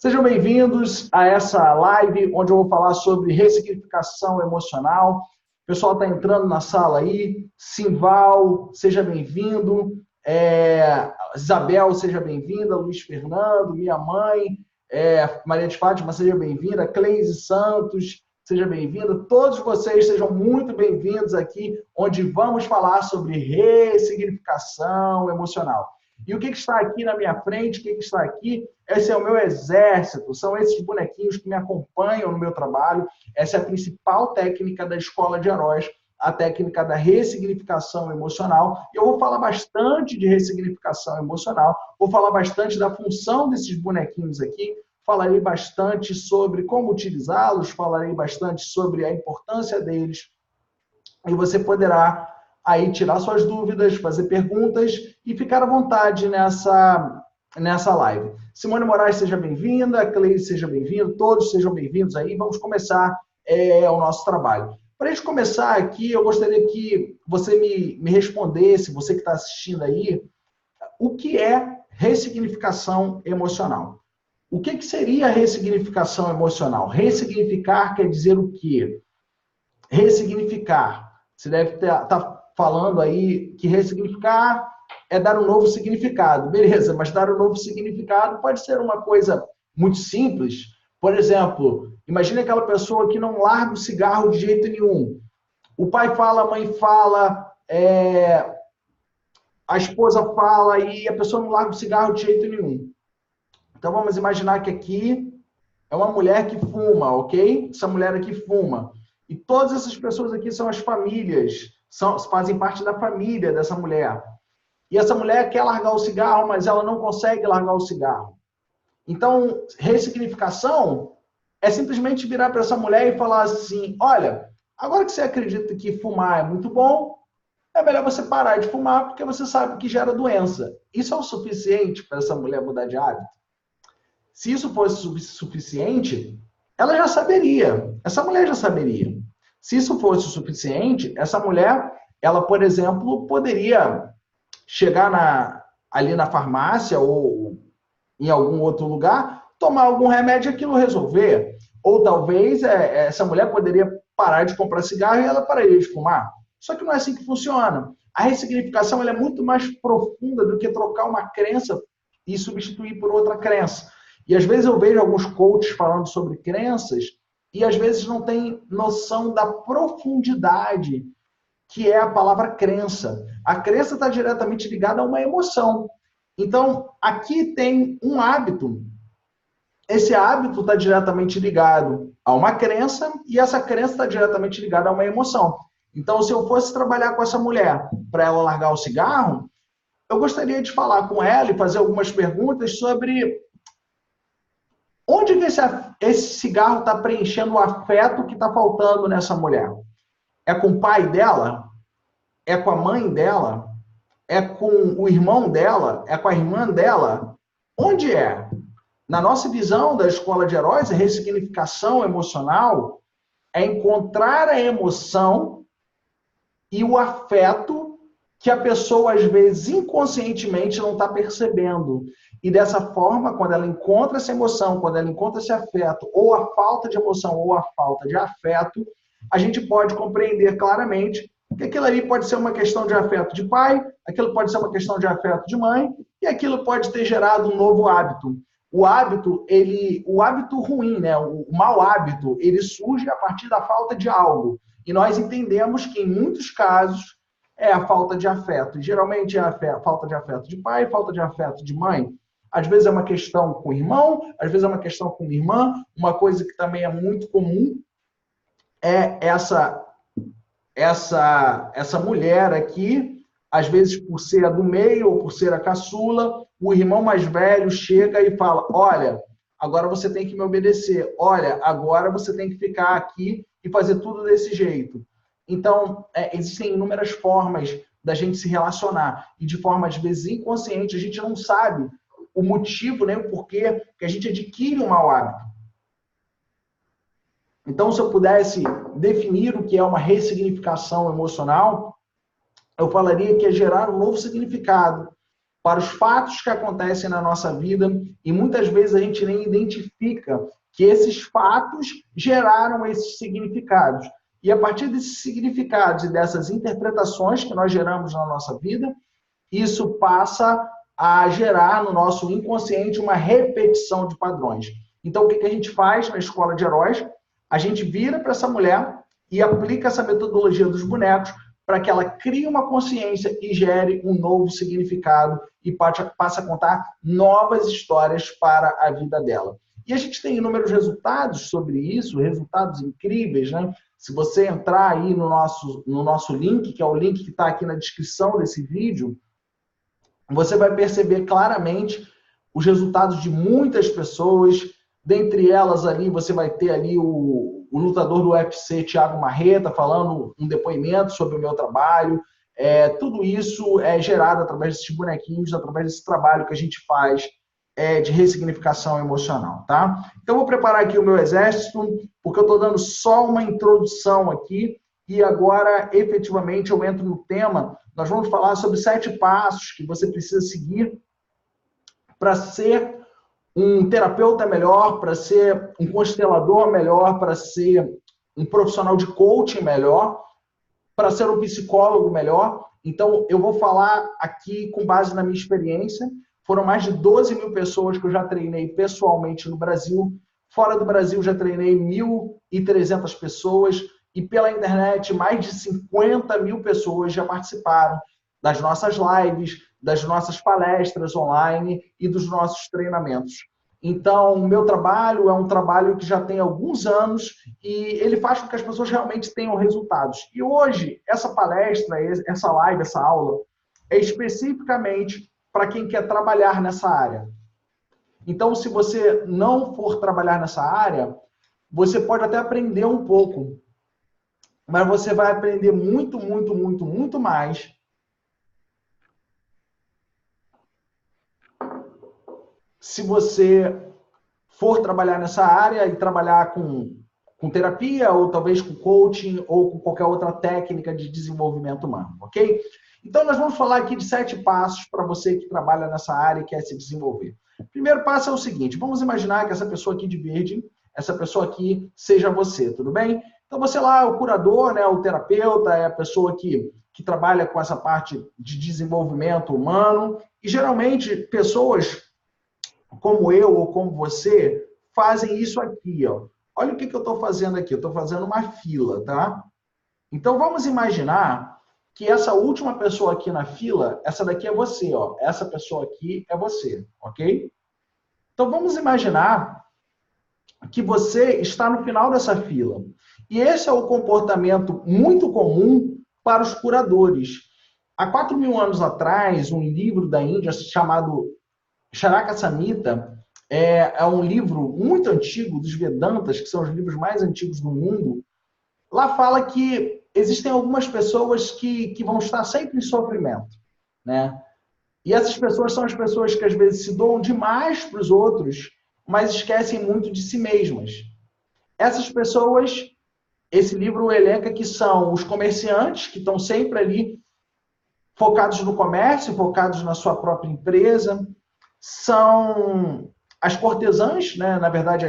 Sejam bem-vindos a essa live onde eu vou falar sobre ressignificação emocional. O pessoal está entrando na sala aí. Simval, seja bem-vindo. Isabel, seja bem-vinda. Luiz Fernando, minha mãe. Maria de Fátima, seja bem-vinda. Cleise Santos, seja bem-vinda. Todos vocês sejam muito bem-vindos aqui, onde vamos falar sobre ressignificação emocional. E o que está aqui na minha frente, o que está aqui? Esse é o meu exército, são esses bonequinhos que me acompanham no meu trabalho. Essa é a principal técnica da Escola de Heróis, a técnica da ressignificação emocional. Eu vou falar bastante de ressignificação emocional, vou falar bastante da função desses bonequinhos aqui, falarei bastante sobre como utilizá-los, falarei bastante sobre a importância deles, e você poderá aí tirar suas dúvidas, fazer perguntas e ficar à vontade nessa live. Simone Moraes, seja bem-vinda, Cleide, seja bem-vindo, todos sejam bem-vindos aí. Vamos começar o nosso trabalho. Para a gente começar aqui, eu gostaria que você me respondesse, você que está assistindo aí, o que é ressignificação emocional? O que seria ressignificação emocional? Ressignificar quer dizer o quê? Ressignificar. Você deve estar falando aí que ressignificar é dar um novo significado. Beleza, mas dar um novo significado pode ser uma coisa muito simples. Por exemplo, imagine aquela pessoa que não larga o cigarro de jeito nenhum. O pai fala, a mãe fala, a esposa fala e a pessoa não larga o cigarro de jeito nenhum. Então vamos imaginar que aqui é uma mulher que fuma, ok? Essa mulher aqui fuma. E todas essas pessoas aqui são as famílias, fazem parte da família dessa mulher. E essa mulher quer largar o cigarro, mas ela não consegue largar o cigarro. Então, ressignificação é simplesmente virar para essa mulher e falar assim, olha, agora que você acredita que fumar é muito bom, é melhor você parar de fumar porque você sabe que gera doença. Isso é o suficiente para essa mulher mudar de hábito? Se isso fosse suficiente, ela já saberia. Essa mulher já saberia. Se isso fosse o suficiente, essa mulher, ela, por exemplo, poderia chegar ali na farmácia ou em algum outro lugar, tomar algum remédio e aquilo resolver. Ou talvez essa mulher poderia parar de comprar cigarro e ela pararia de fumar. Só que não é assim que funciona. A ressignificação ela é muito mais profunda do que trocar uma crença e substituir por outra crença. E às vezes eu vejo alguns coaches falando sobre crenças e às vezes não tem noção da profundidade que é a palavra crença. A crença está diretamente ligada a uma emoção. Então, aqui tem um hábito. Esse hábito está diretamente ligado a uma crença e essa crença está diretamente ligada a uma emoção. Então, se eu fosse trabalhar com essa mulher para ela largar o cigarro, eu gostaria de falar com ela e fazer algumas perguntas sobre onde que esse cigarro está preenchendo o afeto que está faltando nessa mulher. É com o pai dela? É com a mãe dela? É com o irmão dela? É com a irmã dela? Onde é? Na nossa visão da Escola de Heróis, a ressignificação emocional é encontrar a emoção e o afeto que a pessoa, às vezes, inconscientemente não está percebendo. E dessa forma, quando ela encontra essa emoção, quando ela encontra esse afeto, ou a falta de emoção, ou a falta de afeto, a gente pode compreender claramente que aquilo ali pode ser uma questão de afeto de pai, aquilo pode ser uma questão de afeto de mãe, e aquilo pode ter gerado um novo hábito. O hábito ruim, né? O mau hábito, ele surge a partir da falta de algo. E nós entendemos que, em muitos casos, é a falta de afeto. E, geralmente é a falta de afeto de pai, falta de afeto de mãe. Às vezes é uma questão com o irmão, às vezes é uma questão com a irmã. Uma coisa que também é muito comum é essa mulher aqui, às vezes por ser a do meio ou por ser a caçula, o irmão mais velho chega e fala, olha, agora você tem que me obedecer, olha, agora você tem que ficar aqui e fazer tudo desse jeito. Então, existem inúmeras formas da gente se relacionar e de forma, às vezes, inconsciente, a gente não sabe o motivo, nem o porquê que a gente adquire um mau hábito. Então, se eu pudesse definir o que é uma ressignificação emocional, eu falaria que é gerar um novo significado. para os fatos que acontecem na nossa vida e muitas vezes a gente nem identifica que esses fatos geraram esses significados. E a partir desses significados e dessas interpretações que nós geramos na nossa vida, isso passa a gerar no nosso inconsciente uma repetição de padrões. Então, o que a gente faz na Escola de Heróis? A gente vira para essa mulher e aplica essa metodologia dos bonecos para que ela crie uma consciência e gere um novo significado e passe a contar novas histórias para a vida dela. E a gente tem inúmeros resultados sobre isso, resultados incríveis, né? Se você entrar aí no nosso link, que é o link que está aqui na descrição desse vídeo, você vai perceber claramente os resultados de muitas pessoas. Dentre elas ali, você vai ter ali o lutador do UFC, Thiago Marreta, falando um depoimento sobre o meu trabalho. Tudo isso é gerado através desses bonequinhos, através desse trabalho que a gente faz de ressignificação emocional, tá? Então, eu vou preparar aqui o meu exército, porque eu estou dando só uma introdução aqui, e agora, efetivamente, eu entro no tema. Nós vamos falar sobre 7 passos que você precisa seguir para ser um terapeuta melhor, para ser um constelador melhor, para ser um profissional de coaching melhor, para ser um psicólogo melhor. Então, eu vou falar aqui com base na minha experiência. Foram mais de 12 mil pessoas que eu já treinei pessoalmente no Brasil. Fora do Brasil, já treinei 1.300 pessoas. E pela internet, mais de 50 mil pessoas já participaram das nossas lives, das nossas palestras online e dos nossos treinamentos. Então, o meu trabalho é um trabalho que já tem alguns anos e ele faz com que as pessoas realmente tenham resultados. E hoje, essa palestra, essa live, essa aula, é especificamente para quem quer trabalhar nessa área. Então, se você não for trabalhar nessa área, você pode até aprender um pouco, mas você vai aprender muito, muito, muito, muito mais se você for trabalhar nessa área e trabalhar com terapia, ou talvez com coaching, ou com qualquer outra técnica de desenvolvimento humano, ok? Então, nós vamos falar aqui de 7 passos para você que trabalha nessa área e quer se desenvolver. O primeiro passo é o seguinte: vamos imaginar que essa pessoa aqui de verde, essa pessoa aqui seja você, tudo bem? Então, você lá é o curador, né, o terapeuta, é a pessoa que trabalha com essa parte de desenvolvimento humano. E, geralmente, pessoas como eu ou como você fazem isso aqui, ó. Olha o que eu estou fazendo aqui. Eu estou fazendo uma fila, tá? Então, vamos imaginar que essa última pessoa aqui na fila, essa daqui é você, ó. Essa pessoa aqui é você, ok? Então, vamos imaginar que você está no final dessa fila. E esse é o comportamento muito comum para os curadores. Há 4.000 anos atrás, um livro da Índia chamado Charaka Samhita é um livro muito antigo dos Vedantas, que são os livros mais antigos do mundo. Lá fala que existem algumas pessoas que vão estar sempre em sofrimento, né? E essas pessoas são as pessoas que às vezes se doam demais para os outros, mas esquecem muito de si mesmas. Essas pessoas, esse livro elenca que são os comerciantes, que estão sempre ali focados no comércio, focados na sua própria empresa. São as cortesãs, né? Na verdade,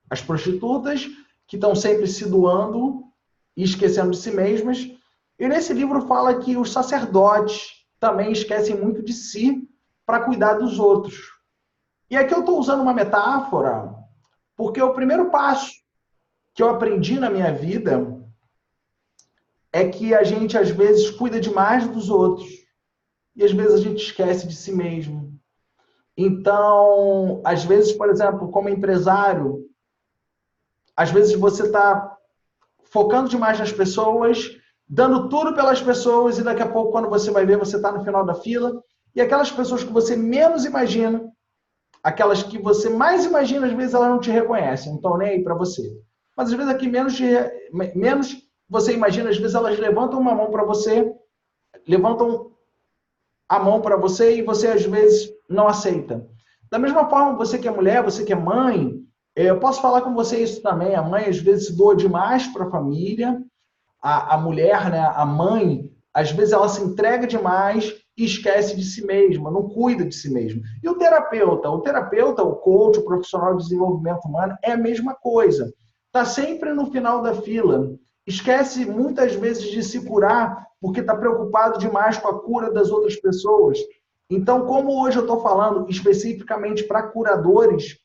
as prostitutas, que estão sempre se doando e esquecendo de si mesmas. E nesse livro fala que os sacerdotes também esquecem muito de si para cuidar dos outros. E aqui eu estou usando uma metáfora, porque o primeiro passo que eu aprendi na minha vida é que a gente, às vezes, cuida demais dos outros. E, às vezes, a gente esquece de si mesmo. Então, às vezes, por exemplo, como empresário, às vezes você está focando demais nas pessoas, dando tudo pelas pessoas, e daqui a pouco, quando você vai ver, você está no final da fila, e aquelas pessoas que você menos imagina, aquelas que você mais imagina, às vezes elas não te reconhecem, não estão nem aí para você. Mas às vezes aqui menos você imagina, às vezes elas levantam uma mão para você, levantam a mão para você e você às vezes não aceita. Da mesma forma, você que é mulher, você que é mãe, eu posso falar com você isso também. A mãe às vezes se doa demais para a família, a mulher, né, a mãe, às vezes ela se entrega demais e esquece de si mesma, não cuida de si mesmo. E o terapeuta, o coach, o profissional de desenvolvimento humano é a mesma coisa. Está sempre no final da fila. Esquece muitas vezes de se curar porque está preocupado demais com a cura das outras pessoas. Então, como hoje eu estou falando especificamente para curadores,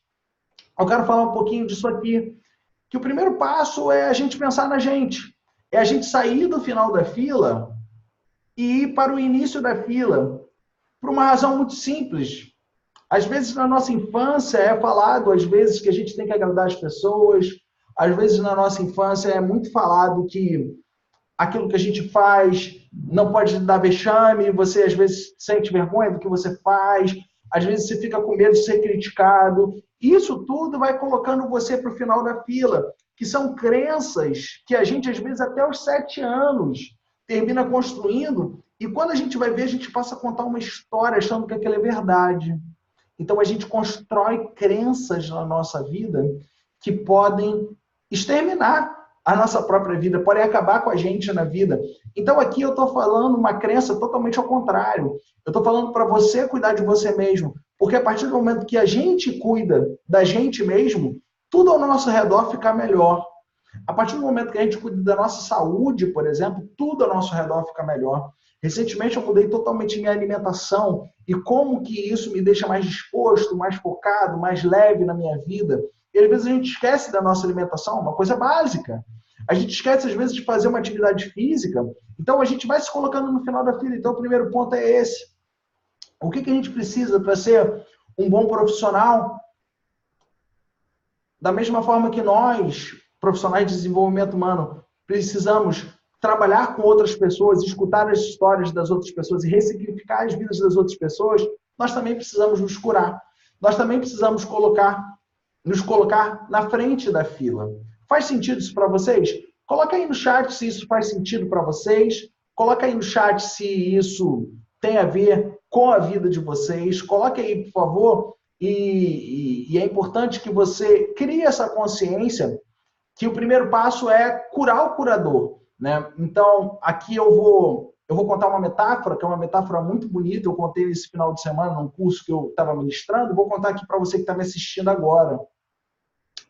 eu quero falar um pouquinho disso aqui. Que o primeiro passo é a gente pensar na gente. É a gente sair do final da fila e ir para o início da fila. Por uma razão muito simples. Às vezes, na nossa infância, é falado, às vezes, que a gente tem que agradar as pessoas. Às vezes, na nossa infância, é muito falado que aquilo que a gente faz não pode dar vexame, você, às vezes, sente vergonha do que você faz, às vezes, você fica com medo de ser criticado. Isso tudo vai colocando você para o final da fila, que são crenças que a gente, às vezes, até os 7 anos, termina construindo, e quando a gente vai ver, a gente passa a contar uma história achando que aquilo é verdade. Então, a gente constrói crenças na nossa vida que podem exterminar a nossa própria vida, podem acabar com a gente na vida. Então, aqui eu estou falando uma crença totalmente ao contrário. Eu estou falando para você cuidar de você mesmo, porque a partir do momento que a gente cuida da gente mesmo, tudo ao nosso redor fica melhor. A partir do momento que a gente cuida da nossa saúde, por exemplo, tudo ao nosso redor fica melhor. Recentemente eu mudei totalmente minha alimentação e como que isso me deixa mais disposto, mais focado, mais leve na minha vida. E às vezes a gente esquece da nossa alimentação, uma coisa básica. A gente esquece às vezes de fazer uma atividade física. Então a gente vai se colocando no final da fila. Então o primeiro ponto é esse. O que a gente precisa para ser um bom profissional? Da mesma forma que nós, profissionais de desenvolvimento humano, precisamos trabalhar com outras pessoas, escutar as histórias das outras pessoas e ressignificar as vidas das outras pessoas, nós também precisamos nos curar. Nós também precisamos nos colocar na frente da fila. Faz sentido isso para vocês? Coloca aí no chat se isso faz sentido para vocês. Coloca aí no chat se isso tem a ver com a vida de vocês. Coloque aí, por favor. E é importante que você crie essa consciência que o primeiro passo é curar o curador, né? Então, aqui eu vou contar uma metáfora, que é uma metáfora muito bonita, eu contei esse final de semana num curso que eu estava ministrando, vou contar aqui para você que está me assistindo agora.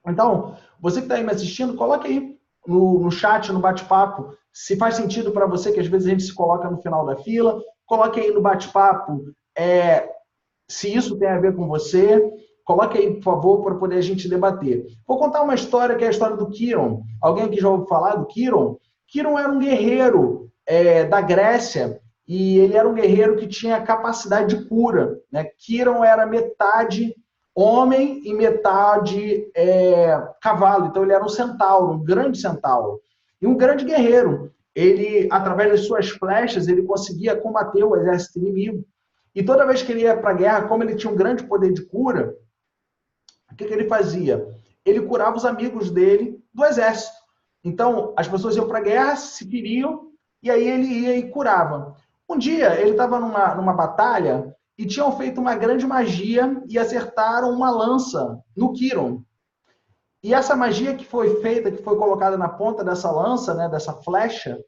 Então, você que está aí me assistindo, coloque aí no chat, no bate-papo, se faz sentido para você, que às vezes a gente se coloca no final da fila, coloque aí no bate-papo se isso tem a ver com você. Coloque aí, por favor, para poder a gente debater. Vou contar uma história que é a história do Quiron. Alguém aqui já ouviu falar do Quiron? Quiron era um guerreiro da Grécia e ele era um guerreiro que tinha capacidade de cura, né? Quiron era metade homem e metade cavalo. Então ele era um centauro, um grande centauro. E um grande guerreiro. Ele, através das suas flechas, ele conseguia combater o exército inimigo. E toda vez que ele ia para a guerra, como ele tinha um grande poder de cura, o que ele fazia? Ele curava os amigos dele do exército. Então, as pessoas iam para a guerra, se feriam, e aí ele ia e curava. Um dia, ele estava numa batalha e tinham feito uma grande magia e acertaram uma lança no Quiron. E essa magia que foi feita, que foi colocada na ponta dessa lança, né, dessa flecha,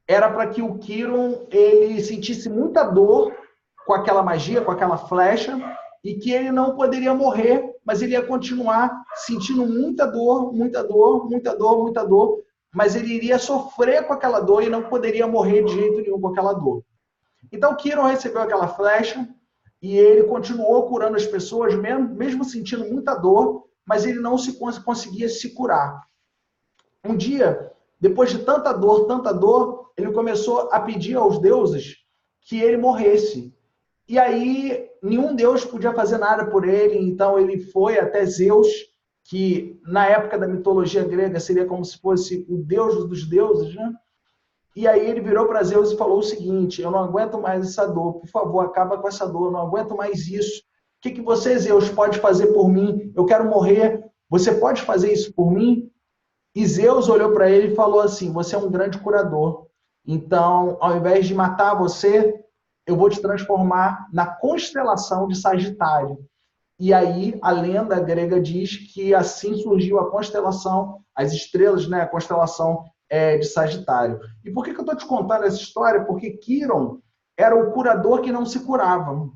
era para que o Quiron ele sentisse muita dor com aquela magia, com aquela flecha, e que ele não poderia morrer, mas ele ia continuar sentindo muita dor, muita dor, muita dor, muita dor, mas ele iria sofrer com aquela dor e não poderia morrer de jeito nenhum com aquela dor. Então o Quiron recebeu aquela flecha e ele continuou curando as pessoas, mesmo sentindo muita dor, mas ele não conseguia se curar. Um dia, depois de tanta dor, ele começou a pedir aos deuses que ele morresse. E aí, nenhum deus podia fazer nada por ele, então ele foi até Zeus, que na época da mitologia grega seria como se fosse o deus dos deuses, né? E aí ele virou para Zeus e falou o seguinte: eu não aguento mais essa dor, por favor, acaba com essa dor, eu não aguento mais isso. O que você, Zeus, pode fazer por mim? Eu quero morrer, você pode fazer isso por mim? E Zeus olhou para ele e falou assim: você é um grande curador. Então, ao invés de matar você, eu vou te transformar na constelação de Sagitário. E aí, a lenda grega diz que assim surgiu a constelação, as estrelas, né? A constelação de Sagitário. E por que eu estou te contando essa história? Porque Quiron era o curador que não se curava.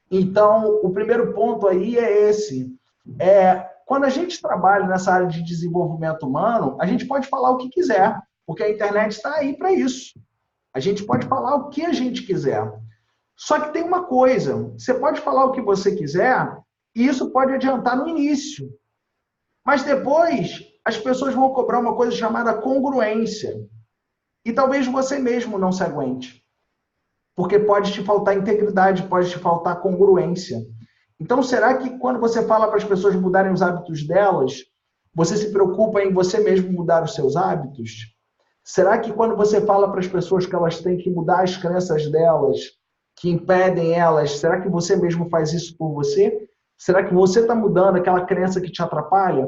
Então, o primeiro ponto aí é esse. Quando a gente trabalha nessa área de desenvolvimento humano, a gente pode falar o que quiser, porque a internet está aí para isso. A gente pode falar o que a gente quiser. Só que tem uma coisa, você pode falar o que você quiser, e isso pode adiantar no início. Mas depois, as pessoas vão cobrar uma coisa chamada congruência. E talvez você mesmo não se aguente. Porque pode te faltar integridade, pode te faltar congruência. Então, será que quando você fala para as pessoas mudarem os hábitos delas, você se preocupa em você mesmo mudar os seus hábitos? Será que quando você fala para as pessoas que elas têm que mudar as crenças delas, que impedem elas, será que você mesmo faz isso por você? Será que você está mudando aquela crença que te atrapalha?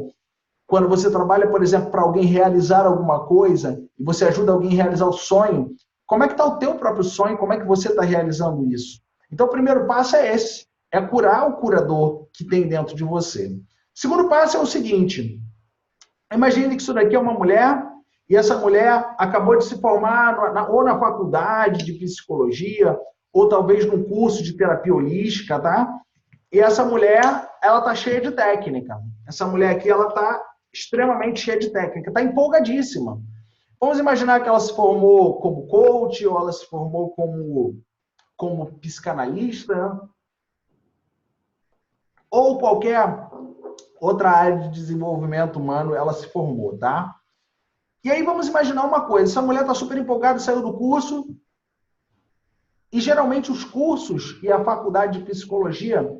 Quando você trabalha, por exemplo, para alguém realizar alguma coisa, e você ajuda alguém a realizar o sonho, como é que está o teu próprio sonho? Como é que você está realizando isso? Então, o primeiro passo é esse, é curar o curador que tem dentro de você. O segundo passo é o seguinte, imagine que isso daqui é uma mulher, e essa mulher acabou de se formar ou na faculdade de psicologia, ou talvez num curso de terapia holística, tá? E essa mulher, ela tá cheia de técnica. Essa mulher aqui, ela tá extremamente cheia de técnica, tá empolgadíssima. Vamos imaginar que ela se formou como coach, ou ela se formou como psicanalista, ou qualquer outra área de desenvolvimento humano ela se formou, tá? E aí vamos imaginar uma coisa, essa mulher está super empolgada, saiu do curso, e geralmente os cursos e a faculdade de psicologia,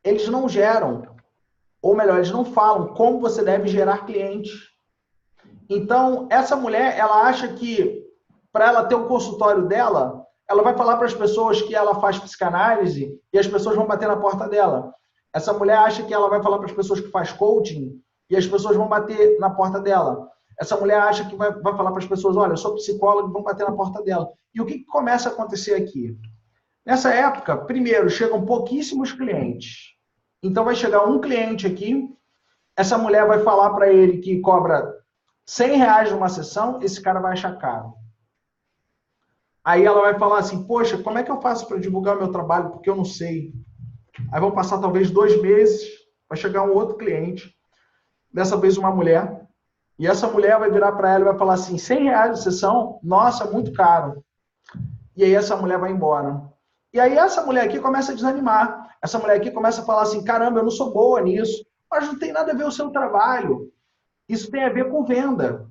eles não geram, ou melhor, eles não falam como você deve gerar clientes. Então, essa mulher, ela acha que para ela ter um consultório dela, ela vai falar para as pessoas que ela faz psicanálise e as pessoas vão bater na porta dela. Essa mulher acha que ela vai falar para as pessoas que faz coaching e as pessoas vão bater na porta dela. Essa mulher acha que vai falar para as pessoas, olha, eu sou psicóloga, e vão bater na porta dela. E o que começa a acontecer aqui? Nessa época, primeiro, chegam pouquíssimos clientes. Então, vai chegar um cliente aqui, essa mulher vai falar para ele que cobra R$ 100 numa sessão, esse cara vai achar caro. Aí ela vai falar assim, poxa, como é que eu faço para divulgar o meu trabalho? Porque eu não sei. Aí vão passar talvez 2 meses, vai chegar um outro cliente, dessa vez uma mulher, e essa mulher vai virar para ela e vai falar assim, R$ 100 a sessão? Nossa, muito caro. E aí essa mulher vai embora. E aí essa mulher aqui começa a desanimar. Essa mulher aqui começa a falar assim, caramba, eu não sou boa nisso. Mas não tem nada a ver o seu trabalho. Isso tem a ver com venda.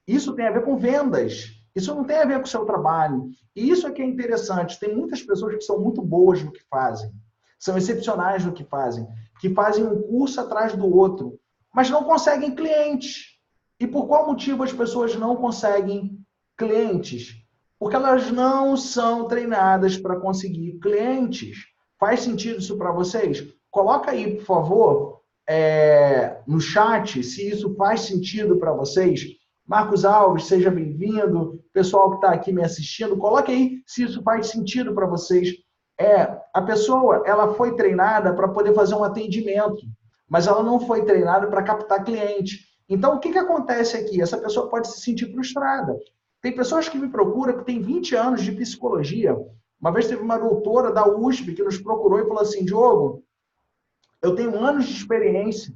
Isso tem a ver com vendas. Isso não tem a ver com o seu trabalho. E isso é que é interessante. Tem muitas pessoas que são muito boas no que fazem. São excepcionais no que fazem um curso atrás do outro, mas não conseguem clientes. E por qual motivo as pessoas não conseguem clientes? Porque elas não são treinadas para conseguir clientes. Faz sentido isso para vocês? Coloca aí, por favor, no chat, se isso faz sentido para vocês. Marcos Alves, seja bem-vindo. Pessoal que está aqui me assistindo, coloque aí se isso faz sentido para vocês. A pessoa, ela foi treinada para poder fazer um atendimento, mas ela não foi treinada para captar cliente. Então, o que acontece aqui? Essa pessoa pode se sentir frustrada. Tem pessoas que me procuram que têm 20 anos de psicologia. Uma vez teve uma doutora da USP que nos procurou e falou assim, Diogo, eu tenho anos de experiência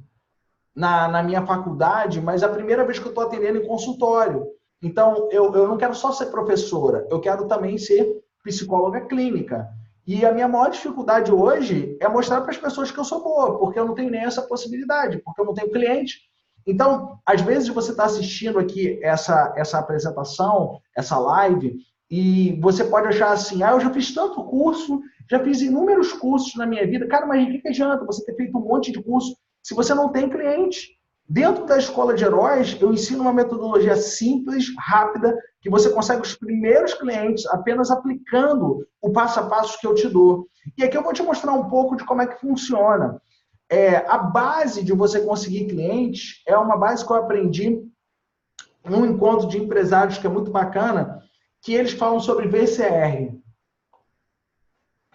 na minha faculdade, mas é a primeira vez que eu estou atendendo em consultório. Então, eu não quero só ser professora, eu quero também ser psicóloga clínica. E a minha maior dificuldade hoje é mostrar para as pessoas que eu sou boa, porque eu não tenho nem essa possibilidade, porque eu não tenho cliente. Então, às vezes você está assistindo aqui essa apresentação, essa live, e você pode achar assim, eu já fiz tanto curso, já fiz inúmeros cursos na minha vida. Cara, mas o que adianta você ter feito um monte de curso se você não tem cliente? Dentro da Escola de Heróis, eu ensino uma metodologia simples, rápida, que você consegue os primeiros clientes apenas aplicando o passo a passo que eu te dou. E aqui eu vou te mostrar um pouco de como é que funciona. A base de você conseguir clientes é uma base que eu aprendi num encontro de empresários que é muito bacana, que eles falam sobre VCR.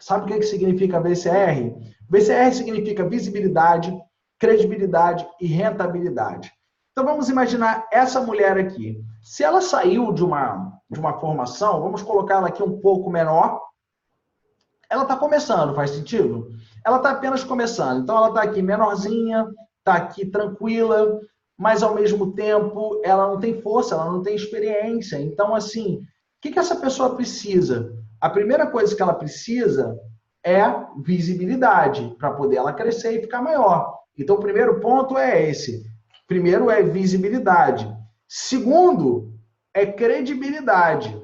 Sabe o que significa VCR? VCR significa visibilidade, credibilidade e rentabilidade. Então vamos imaginar essa mulher aqui. Se ela saiu de uma formação, vamos colocar ela aqui um pouco menor, ela está começando, faz sentido? Ela está apenas começando. Então ela está aqui menorzinha, está aqui tranquila, mas ao mesmo tempo ela não tem força, ela não tem experiência. Então, assim, o que essa pessoa precisa? A primeira coisa que ela precisa é visibilidade, para poder ela crescer e ficar maior. Então, o primeiro ponto é esse. Primeiro é visibilidade. Segundo é credibilidade.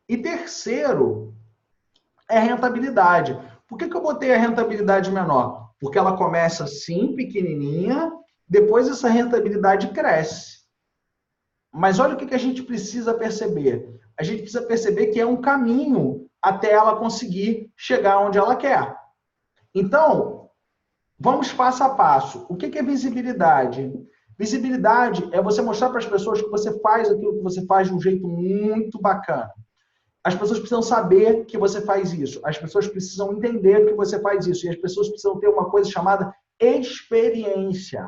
E terceiro é rentabilidade. Por que eu botei a rentabilidade menor? Porque ela começa assim, pequenininha, depois essa rentabilidade cresce. Mas olha o que a gente precisa perceber. A gente precisa perceber que é um caminho até ela conseguir chegar onde ela quer. Então, vamos passo a passo. O que é visibilidade? Visibilidade é você mostrar para as pessoas que você faz aquilo que você faz de um jeito muito bacana. As pessoas precisam saber que você faz isso. As pessoas precisam entender que você faz isso. E as pessoas precisam ter uma coisa chamada experiência.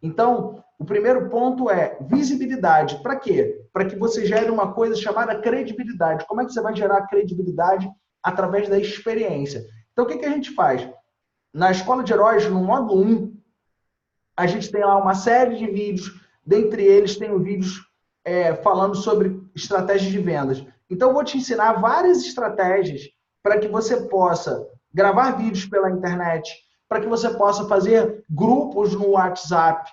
Então, o primeiro ponto é visibilidade. Para quê? Para que você gere uma coisa chamada credibilidade. Como é que você vai gerar credibilidade? Através da experiência. Então, o que a gente faz? Na Escola de Heróis, no módulo 1, a gente tem lá uma série de vídeos. Dentre eles, tem vídeos falando sobre estratégias de vendas. Então, eu vou te ensinar várias estratégias para que você possa gravar vídeos pela internet, para que você possa fazer grupos no WhatsApp.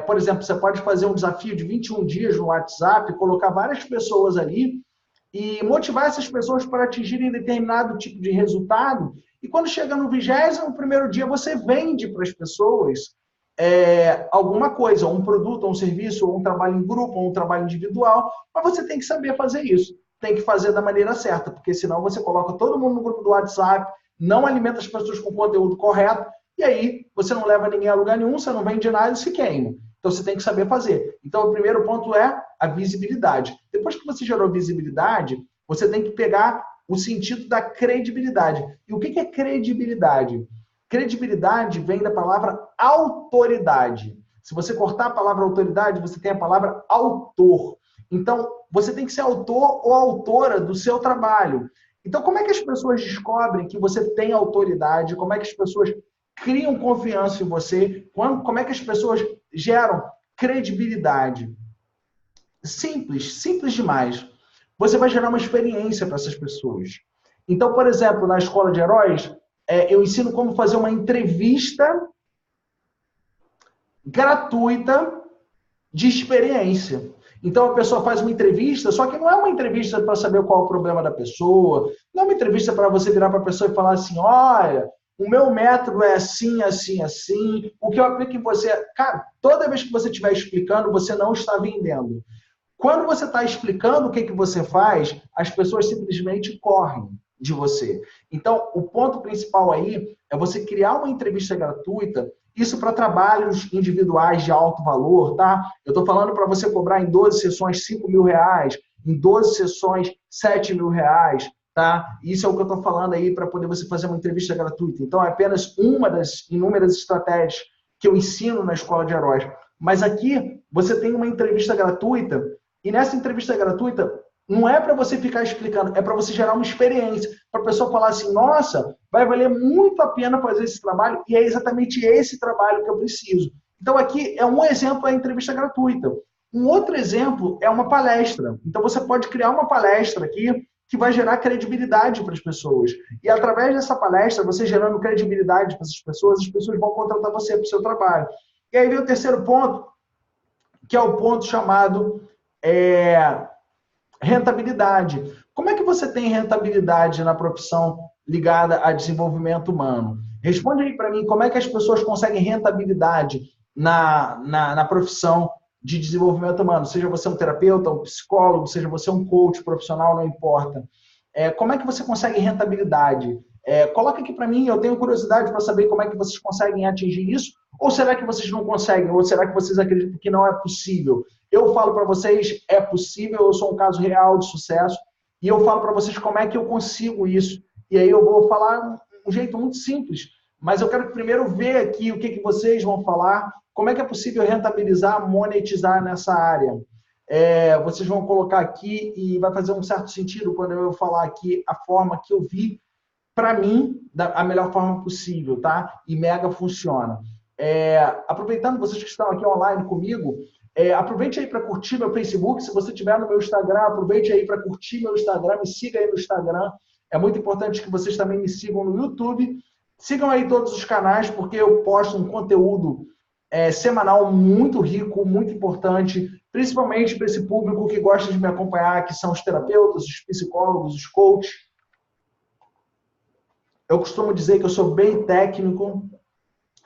Por exemplo, você pode fazer um desafio de 21 dias no WhatsApp, colocar várias pessoas ali e motivar essas pessoas para atingirem determinado tipo de resultado. E quando chega no 21º dia, você vende para as pessoas alguma coisa, um produto, um serviço, ou um trabalho em grupo, ou um trabalho individual, mas você tem que saber fazer isso. Tem que fazer da maneira certa, porque senão você coloca todo mundo no grupo do WhatsApp, não alimenta as pessoas com o conteúdo correto, e aí você não leva ninguém a lugar nenhum, você não vende nada e se queima. Então você tem que saber fazer. Então o primeiro ponto é a visibilidade. Depois que você gerou visibilidade, você tem que pegar o sentido da credibilidade. E o que é credibilidade? Credibilidade vem da palavra autoridade. Se você cortar a palavra autoridade, você tem a palavra autor. Então, você tem que ser autor ou autora do seu trabalho. Então, como é que as pessoas descobrem que você tem autoridade? Como é que as pessoas criam confiança em você? Como é que as pessoas geram credibilidade? Simples, simples demais. Você vai gerar uma experiência para essas pessoas. Então, por exemplo, na Escola de Heróis, eu ensino como fazer uma entrevista gratuita de experiência. Então a pessoa faz uma entrevista, só que não é uma entrevista para saber qual é o problema da pessoa, não é uma entrevista para você virar para a pessoa e falar assim, olha, o meu método é assim, assim, assim, o que eu aplico em você... Cara, toda vez que você estiver explicando, você não está vendendo. Quando você está explicando o que você faz, as pessoas simplesmente correm de você. Então, o ponto principal aí é você criar uma entrevista gratuita, isso para trabalhos individuais de alto valor, tá? Eu estou falando para você cobrar em 12 sessões R$5.000, em 12 sessões R$7.000, tá? Isso é o que eu estou falando aí para poder você fazer uma entrevista gratuita. Então, é apenas uma das inúmeras estratégias que eu ensino na Escola de Heróis. Mas aqui, você tem uma entrevista gratuita, e nessa entrevista gratuita, não é para você ficar explicando, é para você gerar uma experiência, para a pessoa falar assim, nossa, vai valer muito a pena fazer esse trabalho, e é exatamente esse trabalho que eu preciso. Então aqui é um exemplo da entrevista gratuita. Um outro exemplo é uma palestra. Então você pode criar uma palestra aqui que vai gerar credibilidade para as pessoas. E através dessa palestra, você gerando credibilidade para essas pessoas, as pessoas vão contratar você para o seu trabalho. E aí vem o terceiro ponto, que é o ponto chamado rentabilidade. Como é que você tem rentabilidade na profissão ligada a desenvolvimento humano? Responde aí para mim, como é que as pessoas conseguem rentabilidade na profissão de desenvolvimento humano? Seja você um terapeuta, um psicólogo, seja você um coach profissional, não importa. Como é que você consegue rentabilidade? Coloca aqui para mim, eu tenho curiosidade para saber como é que vocês conseguem atingir isso, ou será que vocês não conseguem, ou será que vocês acreditam que não é possível? Eu falo para vocês, é possível, eu sou um caso real de sucesso, e eu falo para vocês como é que eu consigo isso. E aí eu vou falar um jeito muito simples, mas eu quero primeiro ver aqui o que vocês vão falar, como é que é possível rentabilizar, monetizar nessa área? Vocês vão colocar aqui e vai fazer um certo sentido quando eu falar aqui a forma que eu vi, para mim, a melhor forma possível, tá? E mega funciona. Aproveitando vocês que estão aqui online comigo, aproveite aí para curtir meu Facebook. Se você estiver no meu Instagram, aproveite aí para curtir meu Instagram, me siga aí no Instagram. É muito importante que vocês também me sigam no YouTube. Sigam aí todos os canais, porque eu posto um conteúdo semanal muito rico, muito importante, principalmente para esse público que gosta de me acompanhar, que são os terapeutas, os psicólogos, os coaches. Eu costumo dizer que eu sou bem técnico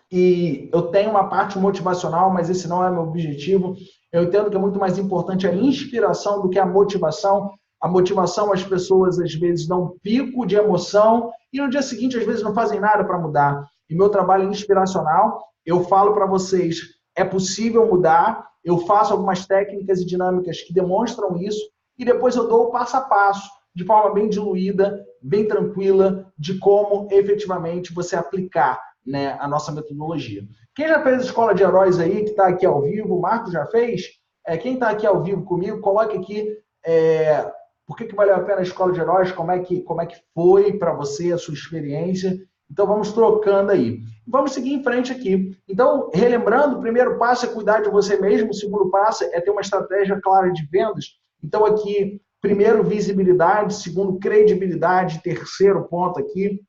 e eu tenho uma parte motivacional, mas esse não é meu objetivo. Eu entendo que é muito mais importante a inspiração do que a motivação. A motivação, as pessoas às vezes dão um pico de emoção e no dia seguinte às vezes não fazem nada para mudar. E meu trabalho é inspiracional. Eu falo para vocês, é possível mudar. Eu faço algumas técnicas e dinâmicas que demonstram isso e depois eu dou o passo a passo, de forma bem diluída, bem tranquila, de como efetivamente você aplicar, né, a nossa metodologia. Quem já fez a Escola de Heróis aí, que está aqui ao vivo, o Marcos já fez? Quem está aqui ao vivo comigo, coloque aqui por que valeu a pena a Escola de Heróis, como é que foi para você a sua experiência. Então vamos trocando aí. Vamos seguir em frente aqui. Então, relembrando, o primeiro passo é cuidar de você mesmo, o segundo passo é ter uma estratégia clara de vendas. Então aqui, primeiro, visibilidade, segundo, credibilidade, terceiro ponto aqui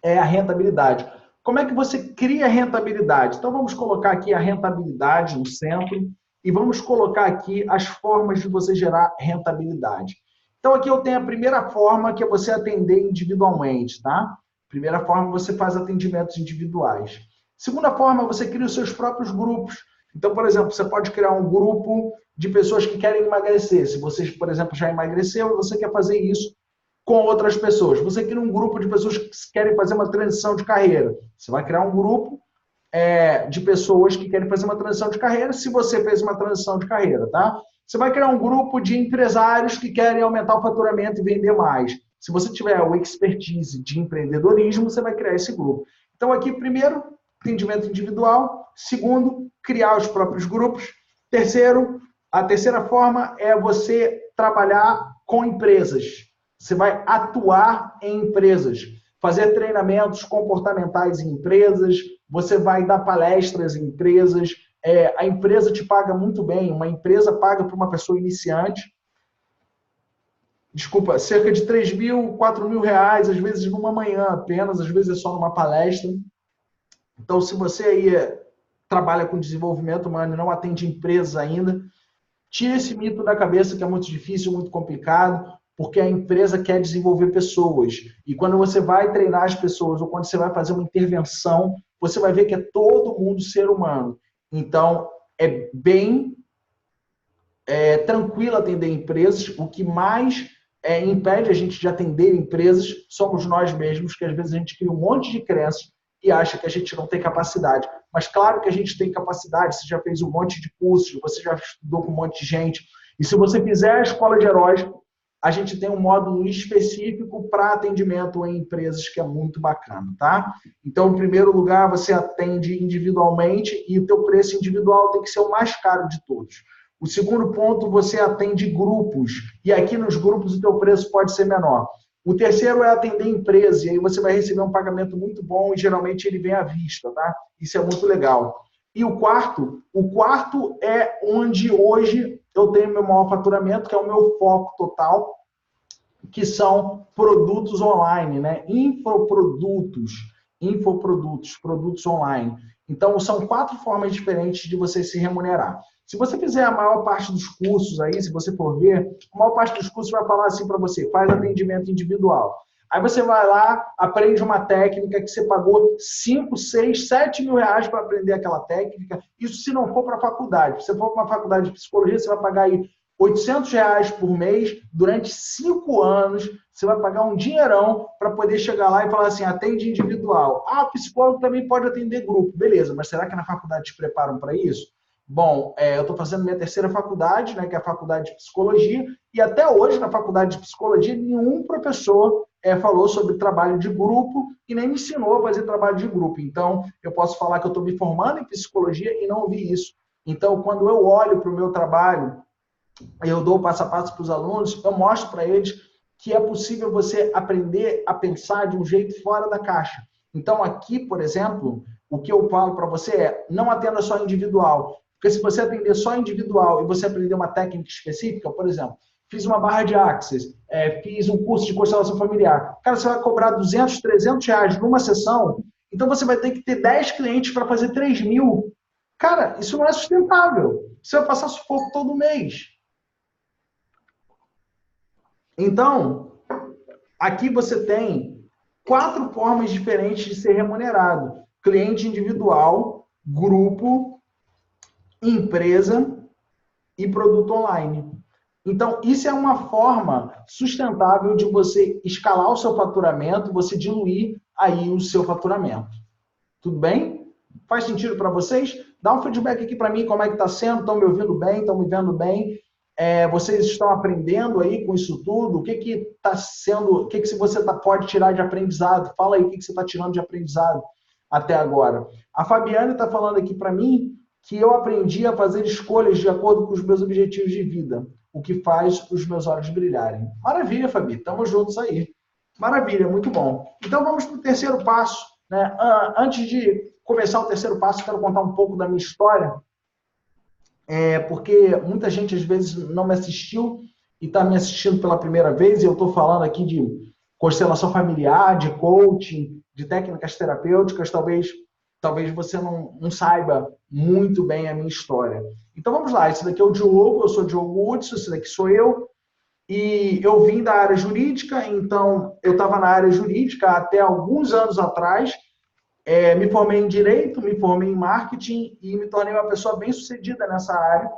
é a rentabilidade. Como é que você cria rentabilidade? Então, vamos colocar aqui a rentabilidade no centro e vamos colocar aqui as formas de você gerar rentabilidade. Então, aqui eu tenho a primeira forma, que é você atender individualmente, tá? Primeira forma, você faz atendimentos individuais. Segunda forma, você cria os seus próprios grupos. Então, por exemplo, você pode criar um grupo de pessoas que querem emagrecer. Se você, por exemplo, já emagreceu e você quer fazer isso com outras pessoas. Você cria um grupo de pessoas que querem fazer uma transição de carreira. Você vai criar um grupo de pessoas que querem fazer uma transição de carreira, se você fez uma transição de carreira, tá? Você vai criar um grupo de empresários que querem aumentar o faturamento e vender mais. Se você tiver o expertise de empreendedorismo, você vai criar esse grupo. Então, aqui, primeiro, atendimento individual. Segundo, criar os próprios grupos. Terceiro, a terceira forma é você trabalhar com empresas. Você vai atuar em empresas, fazer treinamentos comportamentais em empresas, você vai dar palestras em empresas, a empresa te paga muito bem, uma empresa paga para uma pessoa iniciante, cerca de 3 mil, 4 mil reais, às vezes numa manhã apenas, às vezes é só numa palestra. Então, se você aí trabalha com desenvolvimento humano e não atende empresas ainda, tire esse mito da cabeça que é muito difícil, muito complicado, porque a empresa quer desenvolver pessoas. E quando você vai treinar as pessoas, ou quando você vai fazer uma intervenção, você vai ver que é todo mundo ser humano. Então, é bem tranquilo atender empresas. O que mais impede a gente de atender empresas somos nós mesmos, que às vezes a gente cria um monte de crenças e acha que a gente não tem capacidade. Mas claro que a gente tem capacidade, você já fez um monte de cursos, você já estudou com um monte de gente. E se você fizer a Escola de Heróis, a gente tem um módulo específico para atendimento em empresas que é muito bacana, tá? Então, em primeiro lugar, você atende individualmente e o teu preço individual tem que ser o mais caro de todos. O segundo ponto, você atende grupos e aqui nos grupos o teu preço pode ser menor. O terceiro é atender empresa e aí você vai receber um pagamento muito bom e geralmente ele vem à vista, tá? Isso é muito legal. E o quarto é onde hoje eu tenho meu maior faturamento, que é o meu foco total, que são produtos online, né? Produtos online. Então, são 4 formas diferentes de você se remunerar. Se você fizer a maior parte dos cursos aí, se você for ver, a maior parte dos cursos vai falar assim para você, faz atendimento individual. Aí você vai lá, aprende uma técnica que você pagou 5, 6, 7 mil reais para aprender aquela técnica. Isso se não for para a faculdade. Se você for para uma faculdade de psicologia, você vai pagar aí 800 reais por mês durante 5 anos. Você vai pagar um dinheirão para poder chegar lá e falar assim, atende individual. Ah, psicólogo também pode atender grupo. Beleza, mas será que na faculdade te preparam para isso? Bom, eu estou fazendo minha terceira faculdade, né, que é a faculdade de psicologia, e até hoje na faculdade de psicologia nenhum professor falou sobre trabalho de grupo e nem me ensinou a fazer trabalho de grupo. Então, eu posso falar que eu estou me formando em psicologia e não ouvi isso. Então, quando eu olho para o meu trabalho, eu dou passo a passo para os alunos, eu mostro para eles que é possível você aprender a pensar de um jeito fora da caixa. Então, aqui, por exemplo, o que eu falo para você é, não atenda só individual. Porque se você atender só individual e você aprender uma técnica específica, por exemplo, fiz uma barra de Access, fiz um curso de constelação familiar. Cara, você vai cobrar 200, 300 reais numa sessão, então você vai ter que ter 10 clientes para fazer 3 mil. Cara, isso não é sustentável. Você vai passar sufoco todo mês. Então, aqui você tem 4 formas diferentes de ser remunerado. Cliente individual, grupo, empresa e produto online. Então, isso é uma forma sustentável de você escalar o seu faturamento, você diluir aí o seu faturamento. Tudo bem? Faz sentido para vocês? Dá um feedback aqui para mim, como é que está sendo, estão me ouvindo bem, estão me vendo bem? Vocês estão aprendendo aí com isso tudo? O que está sendo, o que você pode tirar de aprendizado? Fala aí o que você está tirando de aprendizado até agora. A Fabiana está falando aqui para mim que eu aprendi a fazer escolhas de acordo com os meus objetivos de vida, o que faz os meus olhos brilharem. Maravilha, Fabi, estamos juntos aí. Maravilha, muito bom. Então vamos para o terceiro passo. Né? Antes de começar o terceiro passo, quero contar um pouco da minha história, porque muita gente às vezes não me assistiu e está me assistindo pela primeira vez, e eu estou falando aqui de constelação familiar, de coaching, de técnicas terapêuticas, talvez você não saiba muito bem a minha história. Então vamos lá, esse daqui é o Diogo, eu sou o Diogo Hudson, esse daqui sou eu, e eu vim da área jurídica, então eu estava na área jurídica até alguns anos atrás, me formei em Direito, me formei em Marketing e me tornei uma pessoa bem-sucedida nessa área.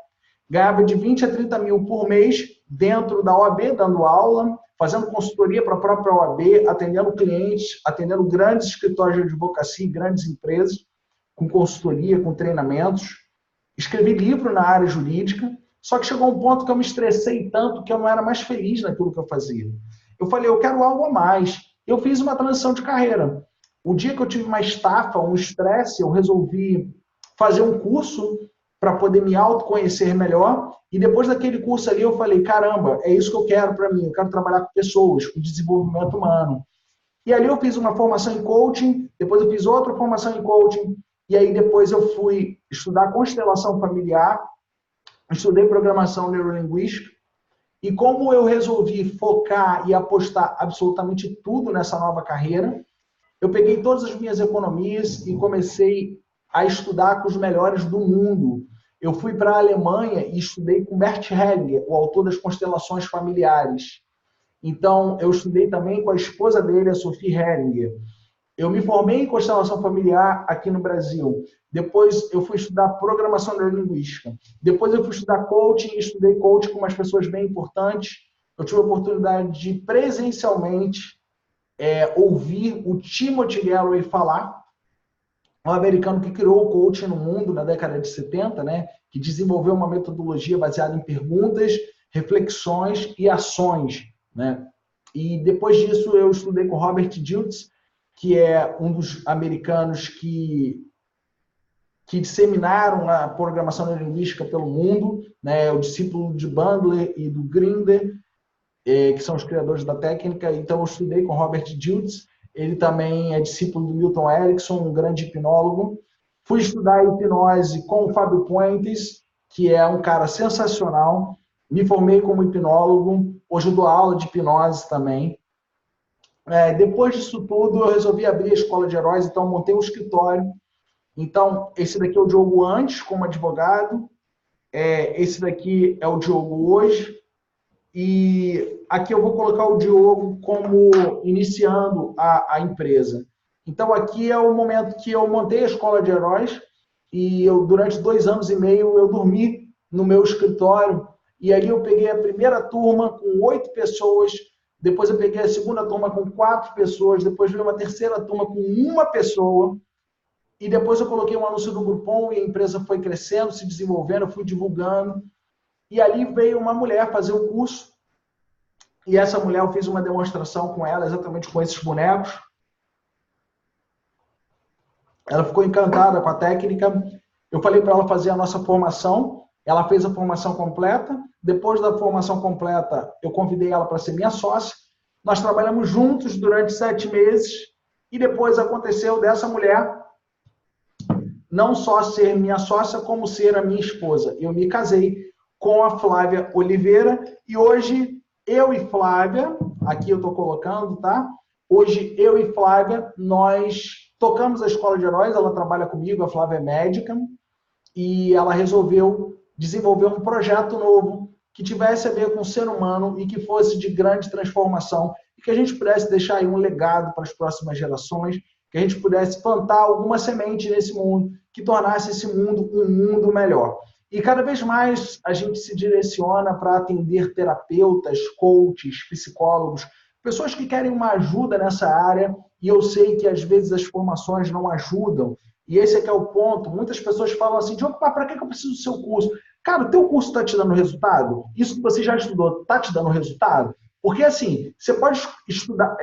Ganhava de 20 a 30 mil por mês dentro da OAB, dando aula, fazendo consultoria para a própria OAB, atendendo clientes, atendendo grandes escritórios de advocacia e grandes empresas, com consultoria, com treinamentos. Escrevi livro na área jurídica, só que chegou um ponto que eu me estressei tanto que eu não era mais feliz naquilo que eu fazia. Eu falei, eu quero algo a mais. Eu fiz uma transição de carreira. O dia que eu tive uma estafa, um estresse, eu resolvi fazer um curso para poder me autoconhecer melhor. E depois daquele curso ali, eu falei, caramba, é isso que eu quero para mim. Eu quero trabalhar com pessoas, com desenvolvimento humano. E ali eu fiz uma formação em coaching, depois eu fiz outra formação em coaching, e aí depois eu fui estudar constelação familiar, estudei programação neurolinguística, e como eu resolvi focar e apostar absolutamente tudo nessa nova carreira, eu peguei todas as minhas economias e comecei a estudar com os melhores do mundo. Eu fui para a Alemanha e estudei com Bert Hellinger, o autor das constelações familiares. Então, eu estudei também com a esposa dele, a Sophie Hellinger. Eu me formei em constelação familiar aqui no Brasil. Depois, eu fui estudar programação neurolinguística. Depois, eu fui estudar coaching e estudei coaching com umas pessoas bem importantes. Eu tive a oportunidade de presencialmente ouvir o Timothy Galloway falar, um americano que criou o coaching no mundo na década de 70, né, que desenvolveu uma metodologia baseada em perguntas, reflexões e ações. Né? E depois disso eu estudei com Robert Dilts, que é um dos americanos que disseminaram a programação neurolinguística pelo mundo, né, o discípulo de Bandler e do Grinder, que são os criadores da técnica. Então eu estudei com Robert Dilts, ele também é discípulo do Milton Erickson, um grande hipnólogo. Fui estudar hipnose com o Fábio Puentes, que é um cara sensacional. Me formei como hipnólogo, hoje eu dou aula de hipnose também. Depois disso tudo, eu resolvi abrir a Escola de Heróis, então montei um escritório. Então, esse daqui é o Diogo antes, como advogado. Esse daqui é o Diogo hoje. E aqui eu vou colocar o Diogo como iniciando a empresa. Então, aqui é o momento que eu montei a Escola de Heróis e durante 2 anos e meio, eu dormi no meu escritório e ali eu peguei a primeira turma com 8 pessoas, depois eu peguei a segunda turma com 4 pessoas, depois veio uma terceira turma com 1 pessoa e depois eu coloquei um anúncio no Groupon e a empresa foi crescendo, se desenvolvendo, eu fui divulgando. E ali veio uma mulher fazer o curso. E essa mulher, eu fiz uma demonstração com ela, exatamente com esses bonecos. Ela ficou encantada com a técnica. Eu falei para ela fazer a nossa formação. Ela fez a formação completa. Depois da formação completa, eu convidei ela para ser minha sócia. Nós trabalhamos juntos durante 7 meses. E depois aconteceu dessa mulher não só ser minha sócia, como ser a minha esposa. Eu me casei com a Flávia Oliveira. E hoje, eu e Flávia, aqui eu estou colocando, tá? Hoje, eu e Flávia, nós tocamos a Escola de Heróis. Ela trabalha comigo, a Flávia é médica. E ela resolveu desenvolver um projeto novo que tivesse a ver com o ser humano e que fosse de grande transformação e que a gente pudesse deixar aí um legado para as próximas gerações, que a gente pudesse plantar alguma semente nesse mundo que tornasse esse mundo um mundo melhor. E cada vez mais a gente se direciona para atender terapeutas, coaches, psicólogos, pessoas que querem uma ajuda nessa área, e eu sei que às vezes as formações não ajudam. E esse é que é o ponto. Muitas pessoas falam assim, Diogo, para que eu preciso do seu curso? Cara, o teu curso está te dando resultado? Isso que você já estudou está te dando resultado? Porque assim, você pode estudar,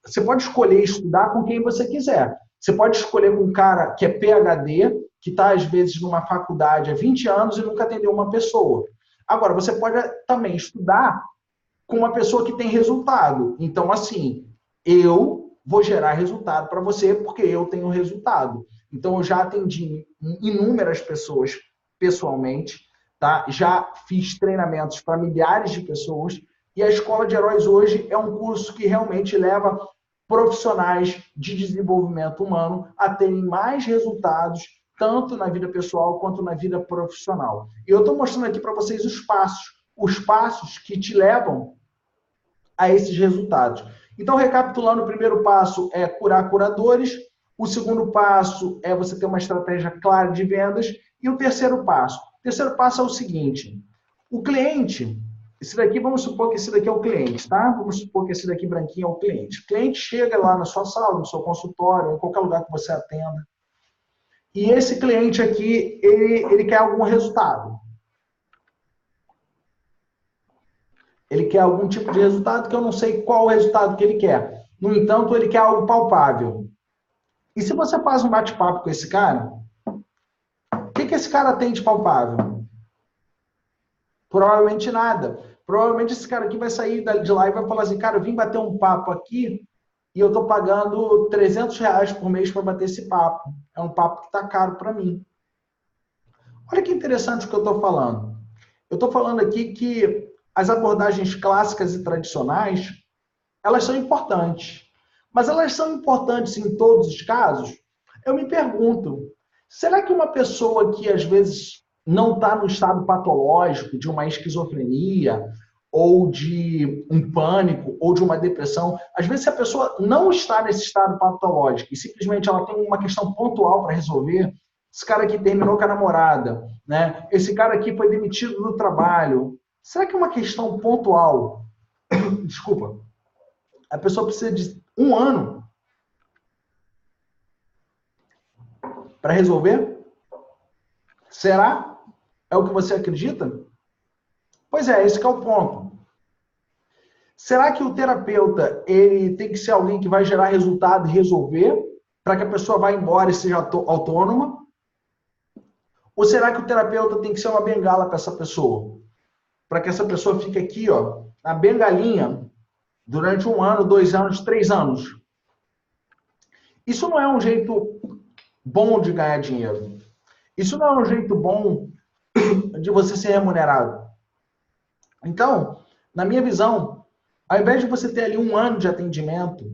você pode escolher estudar com quem você quiser. Você pode escolher com um cara que é PhD, que está às vezes numa faculdade há 20 anos e nunca atendeu uma pessoa. Agora, você pode também estudar com uma pessoa que tem resultado. Então, assim, eu vou gerar resultado para você porque eu tenho resultado. Então, eu já atendi inúmeras pessoas pessoalmente, tá? Já fiz treinamentos para milhares de pessoas e a Escola de Heróis hoje é um curso que realmente leva profissionais de desenvolvimento humano a terem mais resultados, tanto na vida pessoal quanto na vida profissional. E eu estou mostrando aqui para vocês os passos que te levam a esses resultados. Então, recapitulando, o primeiro passo é curar curadores, o segundo passo é você ter uma estratégia clara de vendas, e o terceiro passo? O terceiro passo é o seguinte, o cliente, esse daqui, vamos supor que esse daqui é o cliente, tá? Vamos supor que esse daqui branquinho é o cliente. O cliente chega lá na sua sala, no seu consultório, em qualquer lugar que você atenda, e esse cliente aqui, ele quer algum resultado. Ele quer algum tipo de resultado que eu não sei qual o resultado que ele quer. No entanto, ele quer algo palpável. E se você faz um bate-papo com esse cara, o que esse cara tem de palpável? Provavelmente nada. Provavelmente esse cara aqui vai sair de lá e vai falar assim, cara, eu vim bater um papo aqui e eu estou pagando R$300 por mês para bater esse papo. É um papo que está caro para mim. Olha que interessante o que eu estou falando. Eu estou falando aqui que as abordagens clássicas e tradicionais, elas são importantes. Mas elas são importantes em todos os casos? Eu me pergunto, será que uma pessoa que às vezes não está no estado patológico de uma esquizofrenia, ou de um pânico, ou de uma depressão, às vezes se a pessoa não está nesse estado patológico e simplesmente ela tem uma questão pontual para resolver, esse cara aqui terminou com a namorada, né? Esse cara aqui foi demitido do trabalho, será que é uma questão pontual? Desculpa. A pessoa precisa de 1 ano para resolver? Será? É o que você acredita? Pois é, esse que é o ponto. Será que o terapeuta ele tem que ser alguém que vai gerar resultado e resolver para que a pessoa vá embora e seja autônoma? Ou será que o terapeuta tem que ser uma bengala para essa pessoa? Para que essa pessoa fique aqui, ó, na bengalinha, durante 1 ano, 2 anos, 3 anos. Isso não é um jeito bom de ganhar dinheiro. Isso não é um jeito bom de você ser remunerado. Então, na minha visão, ao invés de você ter ali 1 ano de atendimento,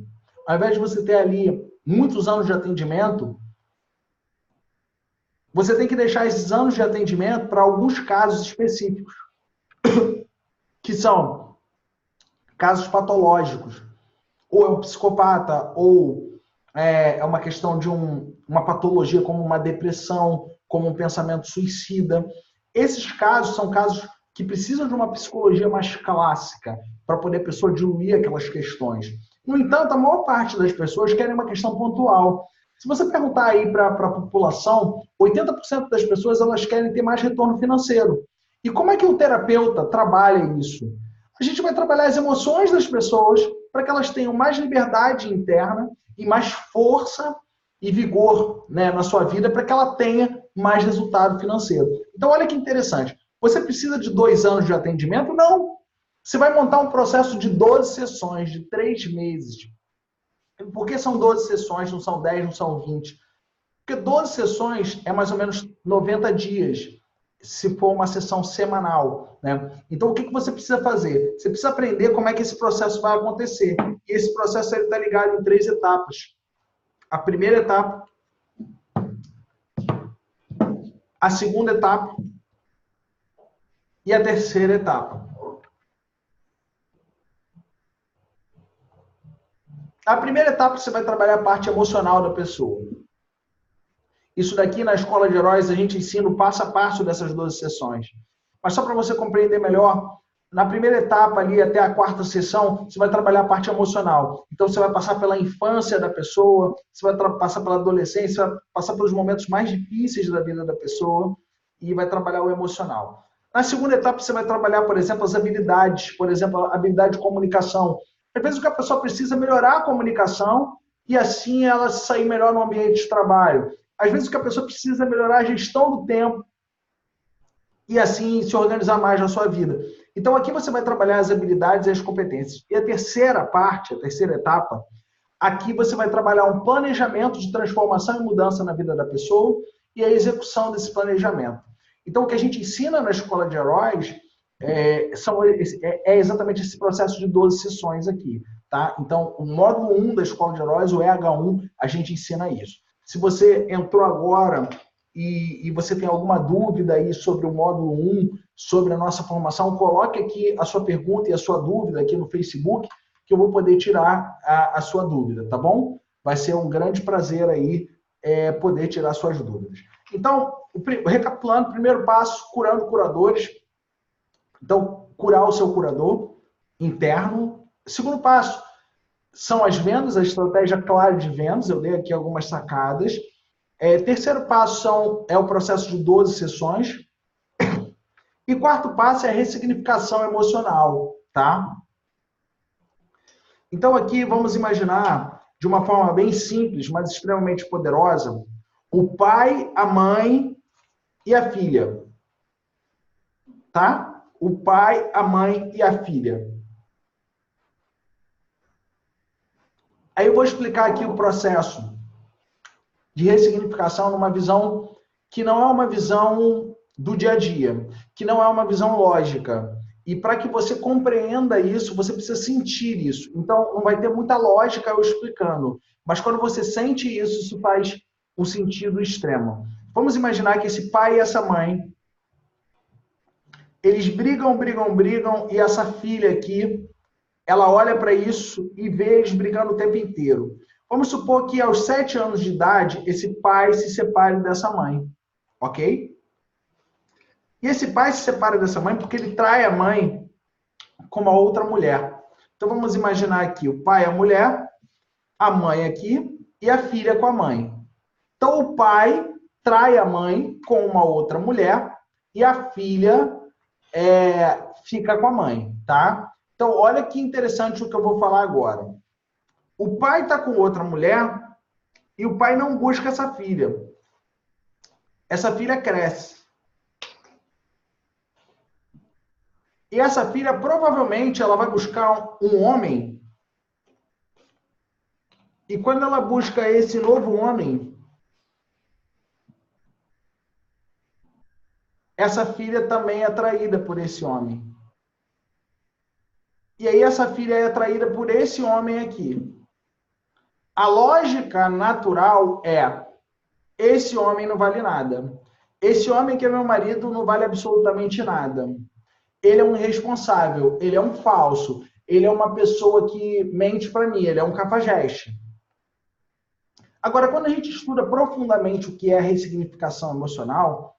ao invés de você ter ali muitos anos de atendimento, você tem que deixar esses anos de atendimento para alguns casos específicos, que são casos patológicos. Ou é um psicopata, ou é uma questão de uma patologia como uma depressão, como um pensamento suicida. Esses casos são casos que precisam de uma psicologia mais clássica para poder a pessoa diluir aquelas questões. No entanto, a maior parte das pessoas querem uma questão pontual. Se você perguntar aí para a população, 80% das pessoas elas querem ter mais retorno financeiro. E como é que o terapeuta trabalha isso? A gente vai trabalhar as emoções das pessoas para que elas tenham mais liberdade interna e mais força e vigor, né, na sua vida para que ela tenha mais resultado financeiro. Então, olha que interessante. Você precisa de 2 anos de atendimento? Não. Você vai montar um processo de 12 sessões, de 3 meses. Por que são 12 sessões, não são 10, não são 20? Porque 12 sessões é mais ou menos 90 dias, se for uma sessão semanal, né? Então, o que você precisa fazer? Você precisa aprender como é que esse processo vai acontecer. E esse processo está ligado em 3 etapas. A primeira etapa, a segunda etapa e a terceira etapa. Na primeira etapa, você vai trabalhar a parte emocional da pessoa. Isso daqui, na Escola de Heróis, a gente ensina o passo a passo dessas 12 sessões. Mas só para você compreender melhor, na primeira etapa ali, até a 4ª sessão, você vai trabalhar a parte emocional. Então, você vai passar pela infância da pessoa, você vai passar pela adolescência, vai passar pelos momentos mais difíceis da vida da pessoa e vai trabalhar o emocional. Na segunda etapa, você vai trabalhar, por exemplo, as habilidades, por exemplo, a habilidade de comunicação. Às vezes, o que a pessoa precisa é melhorar a comunicação e assim ela sair melhor no ambiente de trabalho. Às vezes, o que a pessoa precisa é melhorar a gestão do tempo e assim se organizar mais na sua vida. Então, aqui você vai trabalhar as habilidades e as competências. E a terceira parte, a terceira etapa, aqui você vai trabalhar um planejamento de transformação e mudança na vida da pessoa e a execução desse planejamento. Então, o que a gente ensina na Escola de Heróis é exatamente esse processo de 12 sessões aqui. Tá? Então, o módulo 1 da Escola de Heróis, o EH1, a gente ensina isso. Se você entrou agora e você tem alguma dúvida aí sobre o módulo 1, sobre a nossa formação, coloque aqui a sua pergunta e a sua dúvida aqui no Facebook, que eu vou poder tirar a sua dúvida, tá bom? Vai ser um grande prazer aí poder tirar suas dúvidas. Então, recapitulando, primeiro passo, curando curadores. Então, curar o seu curador interno. Segundo passo, são as vendas, a estratégia clara de vendas. Eu dei aqui algumas sacadas. Terceiro passo é o processo de 12 sessões. E quarto passo é a ressignificação emocional, tá? Então aqui vamos imaginar, de uma forma bem simples, mas extremamente poderosa, o pai, a mãe e a filha. Tá? O pai, a mãe e a filha. Aí eu vou explicar aqui o processo de ressignificação numa visão que não é uma visão do dia a dia, que não é uma visão lógica. E para que você compreenda isso, você precisa sentir isso. Então, não vai ter muita lógica eu explicando. Mas quando você sente isso, isso faz um sentido extremo. Vamos imaginar que esse pai e essa mãe, eles brigam, e essa filha aqui, ela olha para isso e vê eles brigando o tempo inteiro. Vamos supor que aos 7 anos de idade, esse pai se separe dessa mãe. Ok? E esse pai se separa dessa mãe porque ele trai a mãe com uma outra mulher. Então vamos imaginar aqui o pai, a mulher, a mãe aqui e a filha com a mãe. Então o pai trai a mãe com uma outra mulher e a filha fica com a mãe, tá? Então olha que interessante o que eu vou falar agora. O pai está com outra mulher e o pai não busca essa filha. Essa filha cresce. E essa filha, provavelmente, ela vai buscar um homem. E quando ela busca esse novo homem, essa filha também é atraída por esse homem. E aí essa filha é atraída por esse homem aqui. A lógica natural é: esse homem não vale nada. Esse homem que é meu marido não vale absolutamente nada. Ele é um irresponsável, ele é um falso, ele é uma pessoa que mente para mim, ele é um cafajeste. Agora, quando a gente estuda profundamente o que é a ressignificação emocional,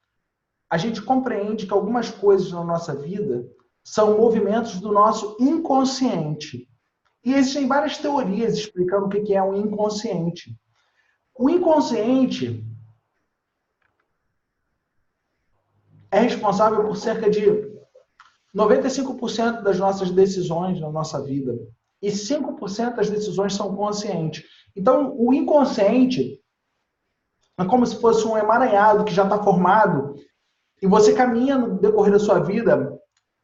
a gente compreende que algumas coisas na nossa vida são movimentos do nosso inconsciente. E existem várias teorias explicando o que é um inconsciente. O inconsciente é responsável por cerca de 95% das nossas decisões na nossa vida e 5% das decisões são conscientes. Então, o inconsciente é como se fosse um emaranhado que já está formado e você caminha no decorrer da sua vida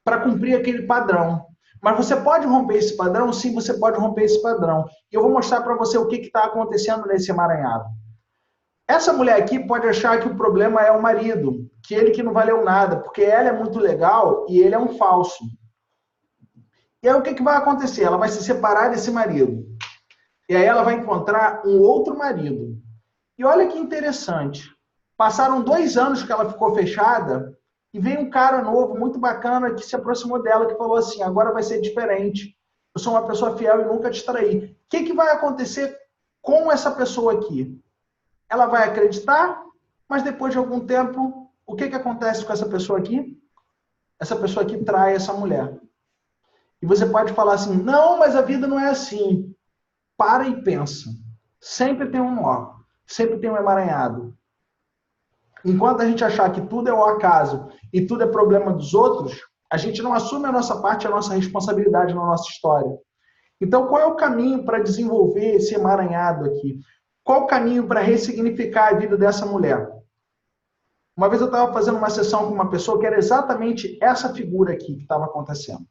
para cumprir aquele padrão. Mas você pode romper esse padrão? Sim, você pode romper esse padrão. E eu vou mostrar para você o que está acontecendo nesse emaranhado. Essa mulher aqui pode achar que o problema é o marido, que ele que não valeu nada, porque ela é muito legal e ele é um falso. E aí o que vai acontecer? Ela vai se separar desse marido. E aí ela vai encontrar um outro marido. E olha que interessante. Passaram 2 anos que ela ficou fechada e veio um cara novo, muito bacana, que se aproximou dela, que falou assim, agora vai ser diferente. Eu sou uma pessoa fiel e nunca te traí. O que vai acontecer com essa pessoa aqui? Ela vai acreditar, mas depois de algum tempo, o que acontece com essa pessoa aqui? Essa pessoa aqui trai essa mulher. E você pode falar assim, não, mas a vida não é assim. Para e pensa. Sempre tem um nó, sempre tem um emaranhado. Enquanto a gente achar que tudo é o acaso e tudo é problema dos outros, a gente não assume a nossa parte, a nossa responsabilidade na nossa história. Então, qual é o caminho para desenvolver esse emaranhado aqui? Qual o caminho para ressignificar a vida dessa mulher? Uma vez eu estava fazendo uma sessão com uma pessoa que era exatamente essa figura aqui que estava acontecendo.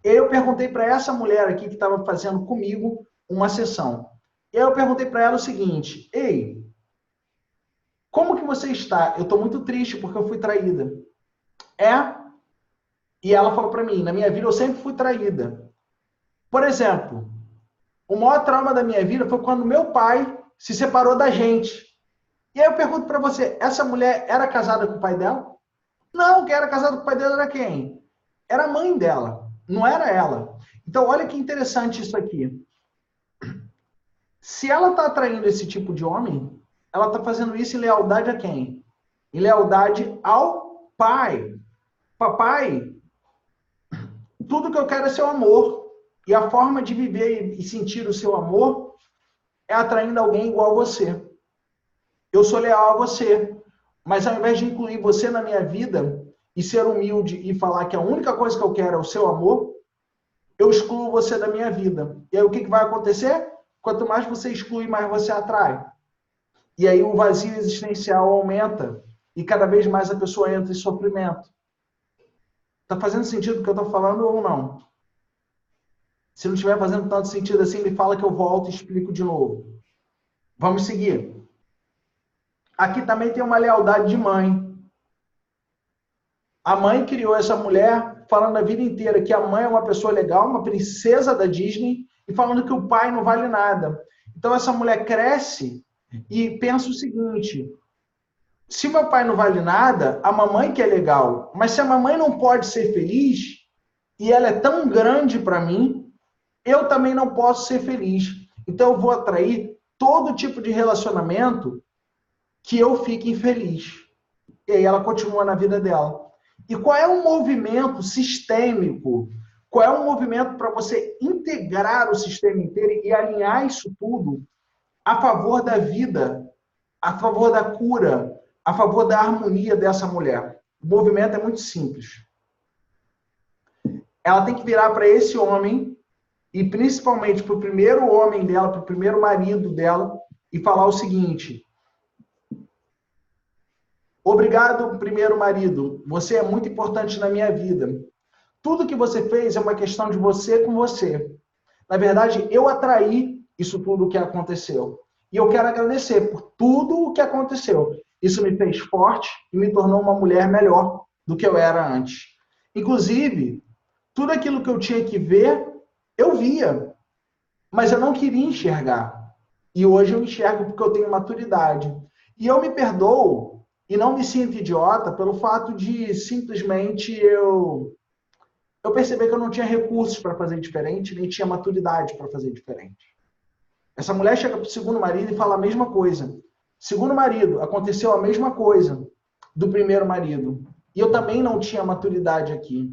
E aí eu perguntei para essa mulher aqui que estava fazendo comigo uma sessão. E aí eu perguntei para ela o seguinte, ei, como que você está? Eu estou muito triste porque eu fui traída. E ela falou para mim, na minha vida eu sempre fui traída. Por exemplo, o maior trauma da minha vida foi quando meu pai se separou da gente. E aí eu pergunto para você, essa mulher era casada com o pai dela? Não, quem era casado com o pai dela era quem? Era a mãe dela, não era ela. Então, olha que interessante isso aqui. Se ela está atraindo esse tipo de homem, ela está fazendo isso em lealdade a quem? Em lealdade ao pai. Papai, tudo que eu quero é seu amor. E a forma de viver e sentir o seu amor é atraindo alguém igual a você. Eu sou leal a você. Mas ao invés de incluir você na minha vida e ser humilde e falar que a única coisa que eu quero é o seu amor, eu excluo você da minha vida. E aí o que vai acontecer? Quanto mais você exclui, mais você atrai. E aí o vazio existencial aumenta e cada vez mais a pessoa entra em sofrimento. Está fazendo sentido o que eu estou falando ou não? Se não estiver fazendo tanto sentido assim, me fala que eu volto e explico de novo. Vamos seguir. Aqui também tem uma lealdade de mãe. A mãe criou essa mulher falando a vida inteira que a mãe é uma pessoa legal, uma princesa da Disney, e falando que o pai não vale nada. Então essa mulher cresce e pensa o seguinte, se meu pai não vale nada, a mamãe que é legal, mas se a mamãe não pode ser feliz, e ela é tão grande para mim, eu também não posso ser feliz. Então eu vou atrair todo tipo de relacionamento que eu fique infeliz. E aí ela continua na vida dela. E qual é o movimento sistêmico? Qual é o movimento para você integrar o sistema inteiro e alinhar isso tudo a favor da vida, a favor da cura, a favor da harmonia dessa mulher? O movimento é muito simples. Ela tem que virar para esse homem, e principalmente para o primeiro homem dela, para o primeiro marido dela, e falar o seguinte: obrigado, primeiro marido. Você é muito importante na minha vida. Tudo que você fez é uma questão de você com você. Na verdade, eu atraí isso tudo que aconteceu. E eu quero agradecer por tudo o que aconteceu. Isso me fez forte e me tornou uma mulher melhor do que eu era antes. Inclusive, tudo aquilo que eu tinha que ver, eu via. Mas eu não queria enxergar. E hoje eu enxergo porque eu tenho maturidade. E eu me perdoo e não me sinto idiota pelo fato de simplesmente eu perceber que eu não tinha recursos para fazer diferente, nem tinha maturidade para fazer diferente. Essa mulher chega para o segundo marido e fala a mesma coisa. Segundo marido, aconteceu a mesma coisa do primeiro marido. E eu também não tinha maturidade aqui.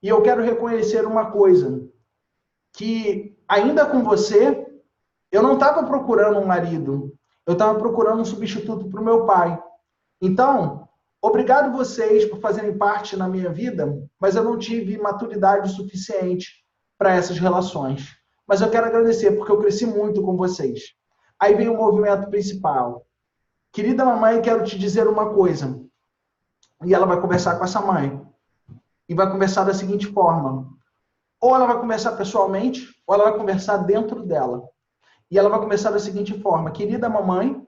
E eu quero reconhecer uma coisa, que ainda com você, eu não estava procurando um marido, eu estava procurando um substituto para o meu pai. Então, Obrigado vocês por fazerem parte na minha vida, mas eu não tive maturidade suficiente para essas relações. Mas eu quero agradecer porque eu cresci muito com vocês. Aí vem o movimento principal. Querida mamãe, quero te dizer uma coisa. E ela vai conversar com essa mãe. E vai conversar da seguinte forma. Ou ela vai conversar pessoalmente, ou ela vai conversar dentro dela. E ela vai conversar da seguinte forma. Querida mamãe,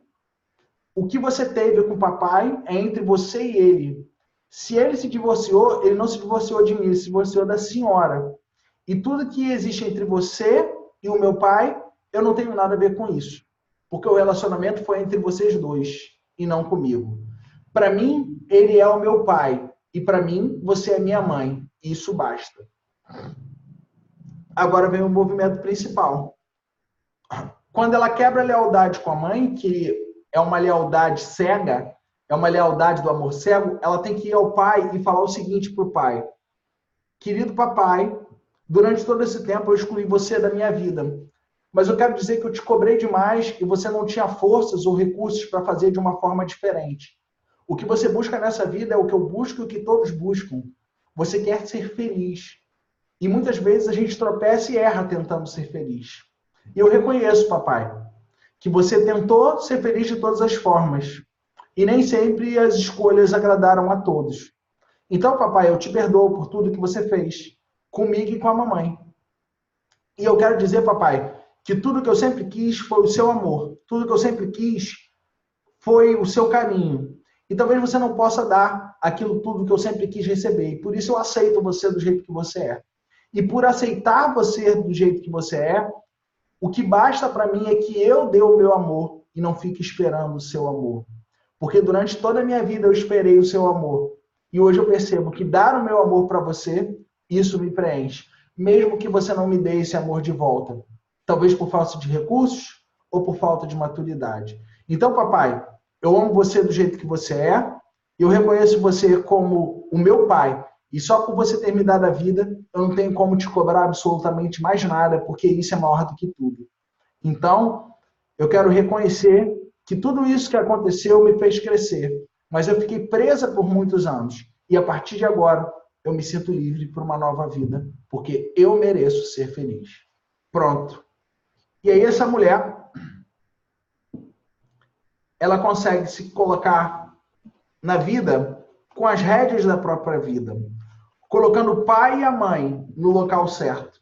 o que você teve com o papai é entre você e ele. Se ele se divorciou, ele não se divorciou de mim, ele se divorciou da senhora. E tudo que existe entre você e o meu pai, eu não tenho nada a ver com isso. Porque o relacionamento foi entre vocês dois e não comigo. Para mim, ele é o meu pai. E para mim, você é minha mãe. Isso basta. Agora vem o movimento principal. Quando ela quebra a lealdade com a mãe, que é uma lealdade cega, é uma lealdade do amor cego, ela tem que ir ao pai e falar o seguinte para o pai. Querido papai, durante todo esse tempo eu excluí você da minha vida. Mas eu quero dizer que eu te cobrei demais e você não tinha forças ou recursos para fazer de uma forma diferente. O que você busca nessa vida é o que eu busco e o que todos buscam. Você quer ser feliz. E muitas vezes a gente tropeça e erra tentando ser feliz. E eu reconheço, papai, que você tentou ser feliz de todas as formas. E nem sempre as escolhas agradaram a todos. Então, papai, eu te perdoo por tudo que você fez, comigo e com a mamãe. E eu quero dizer, papai, que tudo que eu sempre quis foi o seu amor. Tudo que eu sempre quis foi o seu carinho. E talvez você não possa dar aquilo tudo que eu sempre quis receber. E por isso eu aceito você do jeito que você é. E por aceitar você do jeito que você é, o que basta para mim é que eu dê o meu amor e não fique esperando o seu amor. Porque durante toda a minha vida eu esperei o seu amor. E hoje eu percebo que dar o meu amor para você, isso me preenche. Mesmo que você não me dê esse amor de volta. Talvez por falta de recursos ou por falta de maturidade. Então, papai, eu amo você do jeito que você é. Eu reconheço você como o meu pai. E só por você ter me dado a vida, eu não tenho como te cobrar absolutamente mais nada, porque isso é maior do que tudo. Então, eu quero reconhecer que tudo isso que aconteceu me fez crescer. Mas eu fiquei presa por muitos anos. E a partir de agora, eu me sinto livre para uma nova vida, porque eu mereço ser feliz. Pronto. E aí essa mulher, ela consegue se colocar na vida com as rédeas da própria vida, colocando o pai e a mãe no local certo.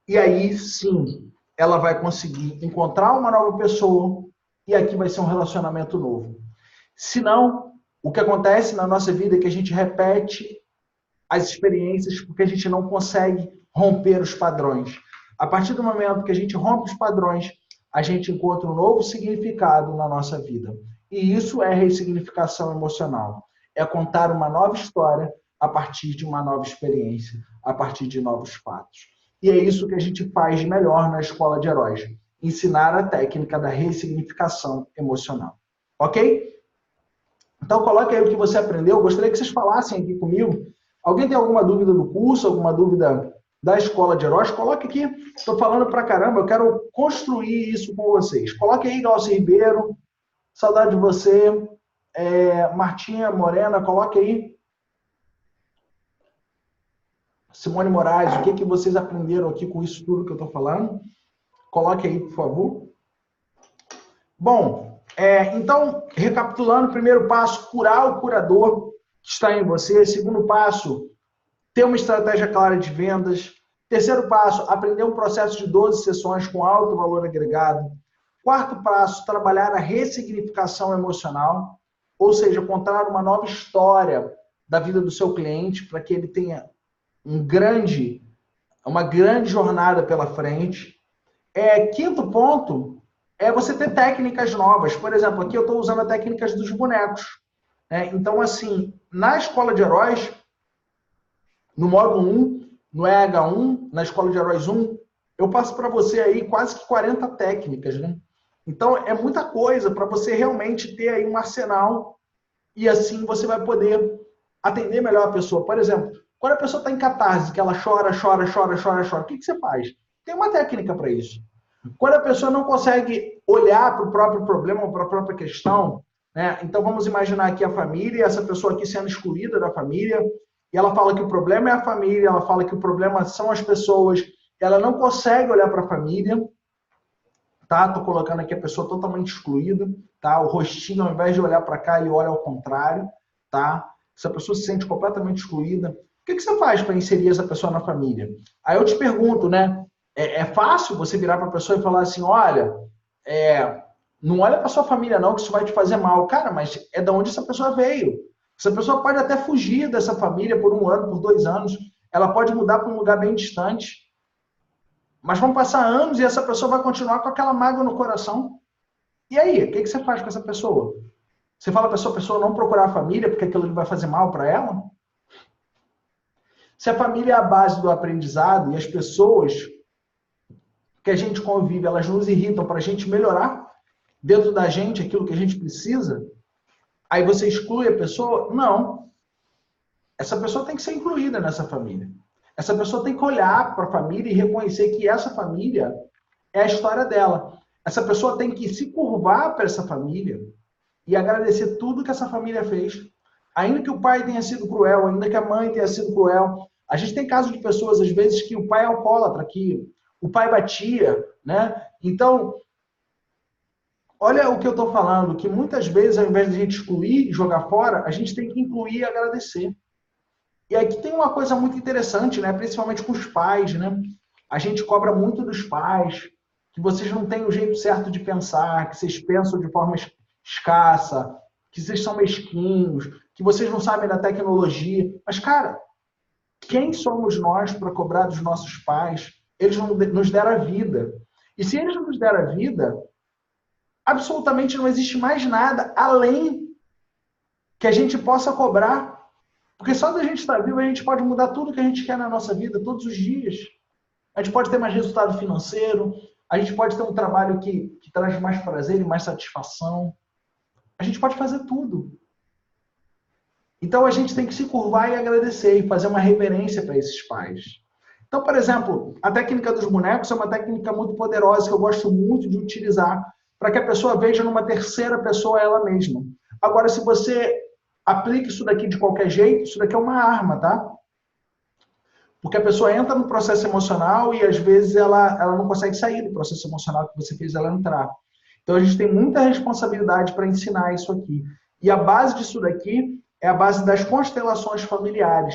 E aí, sim, ela vai conseguir encontrar uma nova pessoa e aqui vai ser um relacionamento novo. Se não, o que acontece na nossa vida é que a gente repete as experiências porque a gente não consegue romper os padrões. A partir do momento que a gente rompe os padrões, a gente encontra um novo significado na nossa vida. E isso é ressignificação emocional. É contar uma nova história a partir de uma nova experiência, a partir de novos fatos. E é isso que a gente faz de melhor na Escola de Heróis. Ensinar a técnica da ressignificação emocional. Ok? Então, coloque aí o que você aprendeu. Eu gostaria que vocês falassem aqui comigo. Alguém tem alguma dúvida do curso, alguma dúvida da Escola de Heróis? Coloque aqui. Estou falando pra caramba, eu quero construir isso com vocês. Coloque aí, Glaucio Ribeiro. Saudade de você. Martinha Morena, coloque aí. Simone Moraes, o que vocês aprenderam aqui com isso tudo que eu estou falando? Coloque aí, por favor. Bom, então, recapitulando, primeiro passo, curar o curador que está em você. Segundo passo, ter uma estratégia clara de vendas. Terceiro passo, aprender um processo de 12 sessões com alto valor agregado. Quarto passo, trabalhar a ressignificação emocional, ou seja, contar uma nova história da vida do seu cliente para que ele tenha uma grande jornada pela frente. Quinto ponto é você ter técnicas novas. Por exemplo, aqui eu estou usando as técnicas dos bonecos. Então, assim, na Escola de Heróis, no módulo 1, no EH1, na Escola de Heróis 1, eu passo para você aí quase que 40 técnicas, né? Então, é muita coisa para você realmente ter aí um arsenal e assim você vai poder atender melhor a pessoa. Por exemplo, quando a pessoa está em catarse, que ela chora, o que você faz? Tem uma técnica para isso. Quando a pessoa não consegue olhar para o próprio problema, para a própria questão, né? Então vamos imaginar aqui a família, essa pessoa aqui sendo excluída da família, e ela fala que o problema é a família, ela fala que o problema são as pessoas, ela não consegue olhar para a família, tá? Tô colocando aqui a pessoa totalmente excluída, tá? O rostinho, ao invés de olhar para cá, ele olha ao contrário, tá? Essa pessoa se sente completamente excluída. O que você faz para inserir essa pessoa na família? Aí eu te pergunto, né? É fácil você virar para a pessoa e falar assim, olha, não olha para sua família não, que isso vai te fazer mal. Cara, mas é da onde essa pessoa veio. Essa pessoa pode até fugir dessa família por 1 ano, por 2 anos. Ela pode mudar para um lugar bem distante. Mas vão passar anos e essa pessoa vai continuar com aquela mágoa no coração. E aí, o que você faz com essa pessoa? Você fala para essa pessoa não procurar a família porque aquilo vai fazer mal para ela? Se a família é a base do aprendizado e as pessoas que a gente convive, elas nos irritam para a gente melhorar dentro da gente aquilo que a gente precisa, aí você exclui a pessoa? Não. Essa pessoa tem que ser incluída nessa família. Essa pessoa tem que olhar para a família e reconhecer que essa família é a história dela. Essa pessoa tem que se curvar para essa família e agradecer tudo que essa família fez. Ainda que o pai tenha sido cruel, ainda que a mãe tenha sido cruel. A gente tem casos de pessoas, às vezes, que o pai é alcoólatra, que o pai batia, né? Então, olha o que eu estou falando, que muitas vezes, ao invés de a gente excluir e jogar fora, a gente tem que incluir e agradecer. E aqui tem uma coisa muito interessante, né? Principalmente com os pais, né? A gente cobra muito dos pais, que vocês não têm o jeito certo de pensar, que vocês pensam de forma escassa, que vocês são mesquinhos, que vocês não sabem da tecnologia. Mas, cara, quem somos nós para cobrar dos nossos pais? Eles nos deram a vida. E se eles nos deram a vida, absolutamente não existe mais nada além que a gente possa cobrar. Porque só da gente estar vivo, a gente pode mudar tudo que a gente quer na nossa vida, todos os dias. A gente pode ter mais resultado financeiro, a gente pode ter um trabalho que traz mais prazer e mais satisfação. A gente pode fazer tudo. Então a gente tem que se curvar e agradecer e fazer uma reverência para esses pais. Então, por exemplo, a técnica dos bonecos é uma técnica muito poderosa que eu gosto muito de utilizar para que a pessoa veja numa terceira pessoa ela mesma. Agora, se você aplica isso daqui de qualquer jeito, isso daqui é uma arma, tá? Porque a pessoa entra no processo emocional e às vezes ela não consegue sair do processo emocional que você fez ela entrar. Então a gente tem muita responsabilidade para ensinar isso aqui. E a base disso daqui é a base das constelações familiares,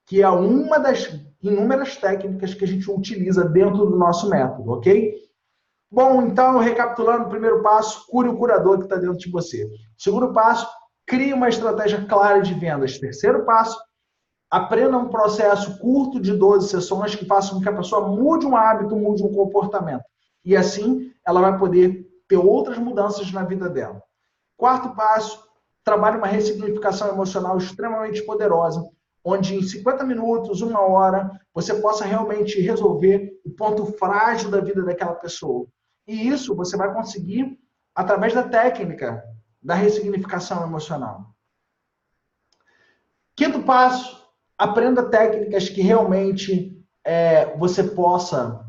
que é uma das inúmeras técnicas que a gente utiliza dentro do nosso método, ok? Bom, então, recapitulando, o primeiro passo, cure o curador que está dentro de você. Segundo passo, crie uma estratégia clara de vendas. Terceiro passo, aprenda um processo curto de 12 sessões que faça com que a pessoa mude um hábito, mude um comportamento. E assim, ela vai poder ter outras mudanças na vida dela. Quarto passo, trabalhe uma ressignificação emocional extremamente poderosa, onde em 50 minutos, 1 hora, você possa realmente resolver o ponto frágil da vida daquela pessoa. E isso você vai conseguir através da técnica da ressignificação emocional. Quinto passo, aprenda técnicas que realmente você possa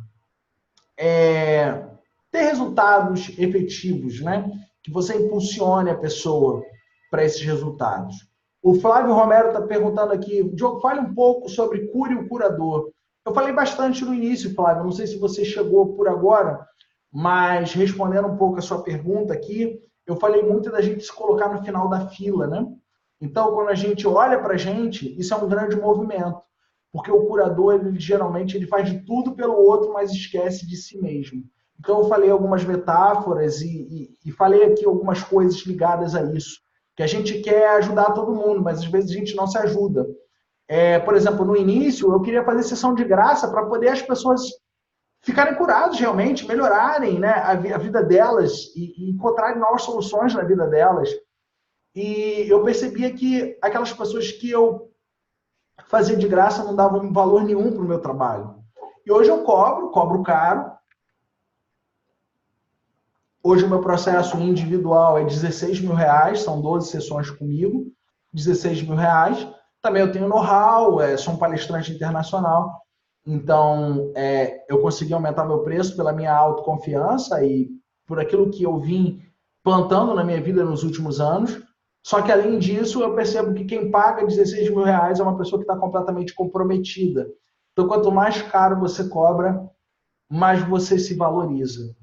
ter resultados efetivos, né? Que você impulsione a pessoa para esses resultados. O Flávio Romero está perguntando aqui, Diogo, fale um pouco sobre cure o curador. Eu falei bastante no início, Flávio, não sei se você chegou por agora, mas respondendo um pouco a sua pergunta aqui, eu falei muito da gente se colocar no final da fila, né? Então, quando a gente olha para a gente, isso é um grande movimento, porque o curador, geralmente, ele faz de tudo pelo outro, mas esquece de si mesmo. Então, eu falei algumas metáforas e falei aqui algumas coisas ligadas a isso, que a gente quer ajudar todo mundo, mas às vezes a gente não se ajuda. Por exemplo, no início, eu queria fazer sessão de graça para poder as pessoas ficarem curadas realmente, melhorarem, né, a vida delas e encontrarem novas soluções na vida delas. E eu percebia que aquelas pessoas que eu fazia de graça não davam valor nenhum para o meu trabalho. E hoje eu cobro caro. Hoje o meu processo individual é R$16.000, são 12 sessões comigo, R$16.000. Também eu tenho know-how, sou um palestrante internacional, então eu consegui aumentar meu preço pela minha autoconfiança e por aquilo que eu vim plantando na minha vida nos últimos anos. Só que, além disso, eu percebo que quem paga 16 mil reais é uma pessoa que está completamente comprometida. Então, quanto mais caro você cobra, mais você se valoriza.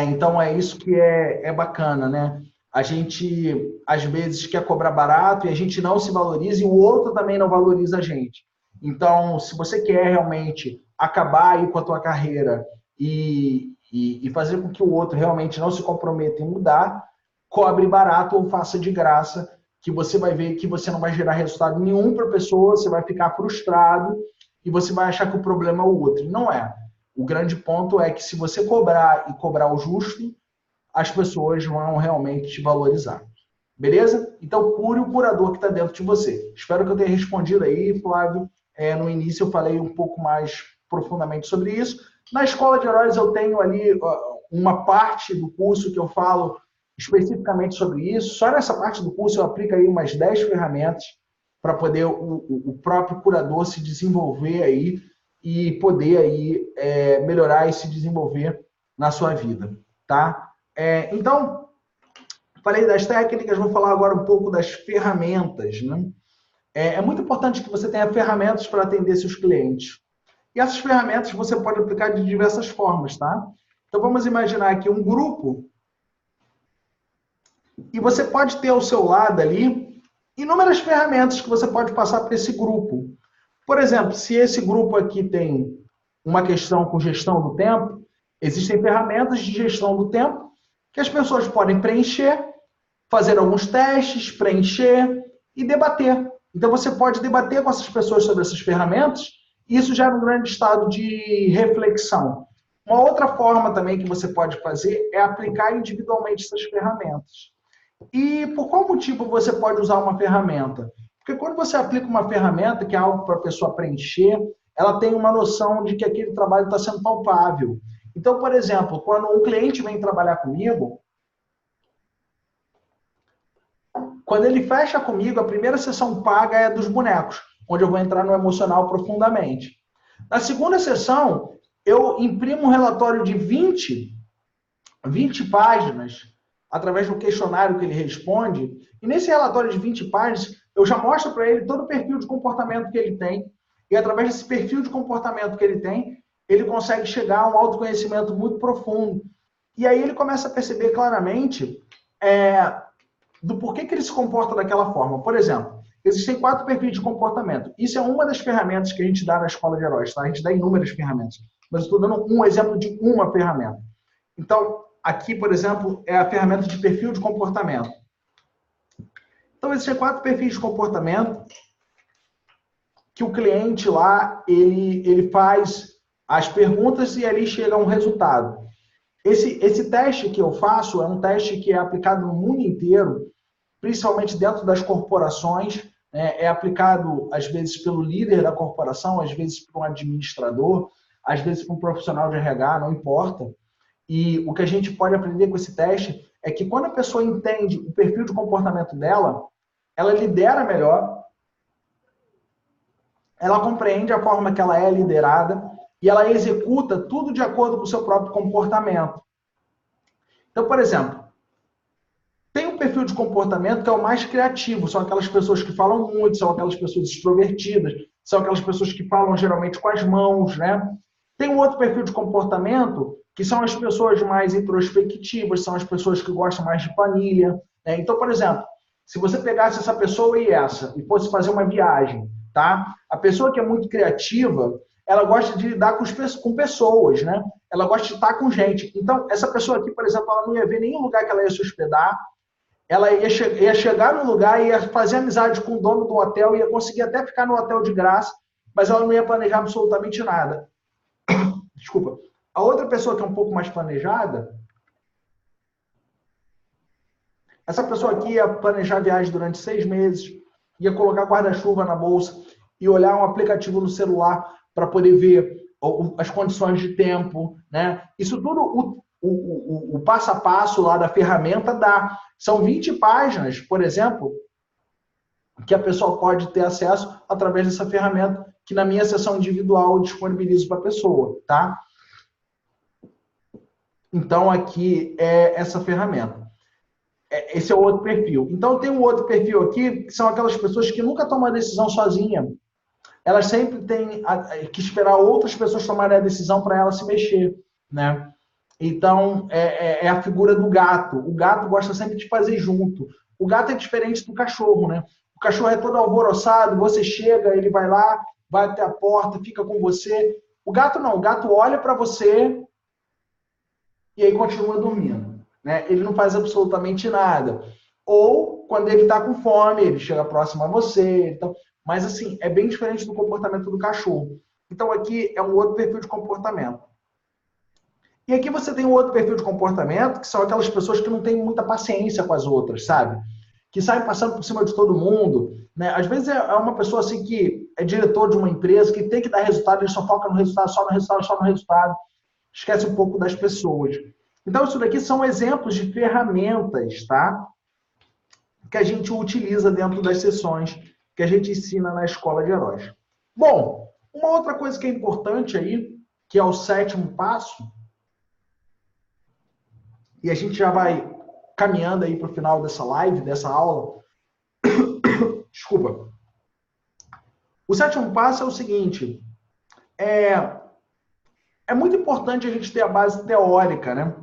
Então, é isso que é bacana, né? A gente, às vezes, quer cobrar barato e a gente não se valoriza e o outro também não valoriza a gente. Então, se você quer realmente acabar aí com a tua carreira e fazer com que o outro realmente não se comprometa em mudar, cobre barato ou faça de graça, que você vai ver que você não vai gerar resultado nenhum para a pessoa, você vai ficar frustrado e você vai achar que o problema é o outro. Não é. O grande ponto é que se você cobrar e cobrar o justo, as pessoas vão realmente te valorizar. Beleza? Então, cure o curador que está dentro de você. Espero que eu tenha respondido aí, Flávio. No início eu falei um pouco mais profundamente sobre isso. Na Escola de Heróis eu tenho ali uma parte do curso que eu falo especificamente sobre isso. Só nessa parte do curso eu aplico aí umas 10 ferramentas para poder o próprio curador se desenvolver aí e poder aí melhorar e se desenvolver na sua vida, tá? Então, falei das técnicas, vou falar agora um pouco das ferramentas, né? É muito importante que você tenha ferramentas para atender seus clientes. E essas ferramentas você pode aplicar de diversas formas, tá? Então, vamos imaginar aqui um grupo e você pode ter ao seu lado ali inúmeras ferramentas que você pode passar para esse grupo. Por exemplo, se esse grupo aqui tem uma questão com gestão do tempo, existem ferramentas de gestão do tempo que as pessoas podem preencher, fazer alguns testes, preencher e debater. Então, você pode debater com essas pessoas sobre essas ferramentas e isso gera um grande estado de reflexão. Uma outra forma também que você pode fazer é aplicar individualmente essas ferramentas. E por qual motivo você pode usar uma ferramenta? Porque quando você aplica uma ferramenta, que é algo para a pessoa preencher, ela tem uma noção de que aquele trabalho está sendo palpável. Então, por exemplo, quando um cliente vem trabalhar comigo, quando ele fecha comigo, a primeira sessão paga é dos bonecos, onde eu vou entrar no emocional profundamente. Na segunda sessão, eu imprimo um relatório de 20 páginas, através do questionário que ele responde, e nesse relatório de 20 páginas, eu já mostro para ele todo o perfil de comportamento que ele tem, e através desse perfil de comportamento que ele tem, ele consegue chegar a um autoconhecimento muito profundo. E aí ele começa a perceber claramente do porquê que ele se comporta daquela forma. Por exemplo, existem 4 perfis de comportamento. Isso é uma das ferramentas que a gente dá na Escola de Heróis, tá? A gente dá inúmeras ferramentas, mas eu estou dando um exemplo de uma ferramenta. Então, aqui, por exemplo, é a ferramenta de perfil de comportamento. Então, existem 4 perfis de comportamento que o cliente lá, ele faz as perguntas e ali chega a um resultado. Esse teste que eu faço é um teste que é aplicado no mundo inteiro, principalmente dentro das corporações, né? É aplicado, às vezes, pelo líder da corporação, às vezes por um administrador, às vezes por um profissional de RH, não importa. E o que a gente pode aprender com esse teste é que quando a pessoa entende o perfil de comportamento dela, ela lidera melhor, ela compreende a forma que ela é liderada e ela executa tudo de acordo com o seu próprio comportamento. Então, por exemplo, tem um perfil de comportamento que é o mais criativo, são aquelas pessoas que falam muito, são aquelas pessoas extrovertidas, são aquelas pessoas que falam geralmente com as mãos, né? Tem um outro perfil de comportamento que são as pessoas mais introspectivas, são as pessoas que gostam mais de planilha, né? Então, por exemplo, se você pegasse essa pessoa e fosse fazer uma viagem, tá? A pessoa que é muito criativa, ela gosta de lidar com pessoas, né? Ela gosta de estar com gente. Então, essa pessoa aqui, por exemplo, ela não ia ver nenhum lugar que ela ia se hospedar, ela ia chegar no lugar, ia fazer amizade com o dono do hotel, ia conseguir até ficar no hotel de graça, mas ela não ia planejar absolutamente nada. Desculpa. A outra pessoa que é um pouco mais planejada, essa pessoa aqui ia planejar a viagem durante 6 meses, ia colocar guarda-chuva na bolsa e olhar um aplicativo no celular para poder ver as condições de tempo, né? Isso tudo o passo a passo lá da ferramenta dá. São 20 páginas, por exemplo, que a pessoa pode ter acesso através dessa ferramenta que na minha sessão individual eu disponibilizo para a pessoa, tá? Então, aqui é essa ferramenta. Esse é o outro perfil. Então, tem um outro perfil aqui, que são aquelas pessoas que nunca tomam a decisão sozinha. Elas sempre têm que esperar outras pessoas tomarem a decisão para ela se mexer, né? Então, é a figura do gato. O gato gosta sempre de fazer junto. O gato é diferente do cachorro, né? O cachorro é todo alvoroçado, você chega, ele vai lá, vai até a porta, fica com você. O gato não, o gato olha para você e aí continua dormindo, né? Ele não faz absolutamente nada. Ou, quando ele está com fome, ele chega próximo a você. Então, mas, assim, é bem diferente do comportamento do cachorro. Então, aqui é um outro perfil de comportamento. E aqui você tem um outro perfil de comportamento, que são aquelas pessoas que não têm muita paciência com as outras, sabe? Que saem passando por cima de todo mundo, né? Às vezes é uma pessoa assim que é diretor de uma empresa, que tem que dar resultado, ele só foca no resultado, só no resultado, só no resultado. Esquece um pouco das pessoas. Então, isso daqui são exemplos de ferramentas, tá? Que a gente utiliza dentro das sessões que a gente ensina na Escola de Heróis. Bom, uma outra coisa que é importante aí, que é o 7º passo, e a gente já vai caminhando aí para o final dessa live, dessa aula. Desculpa. O 7º passo é o seguinte, é muito importante a gente ter a base teórica, né,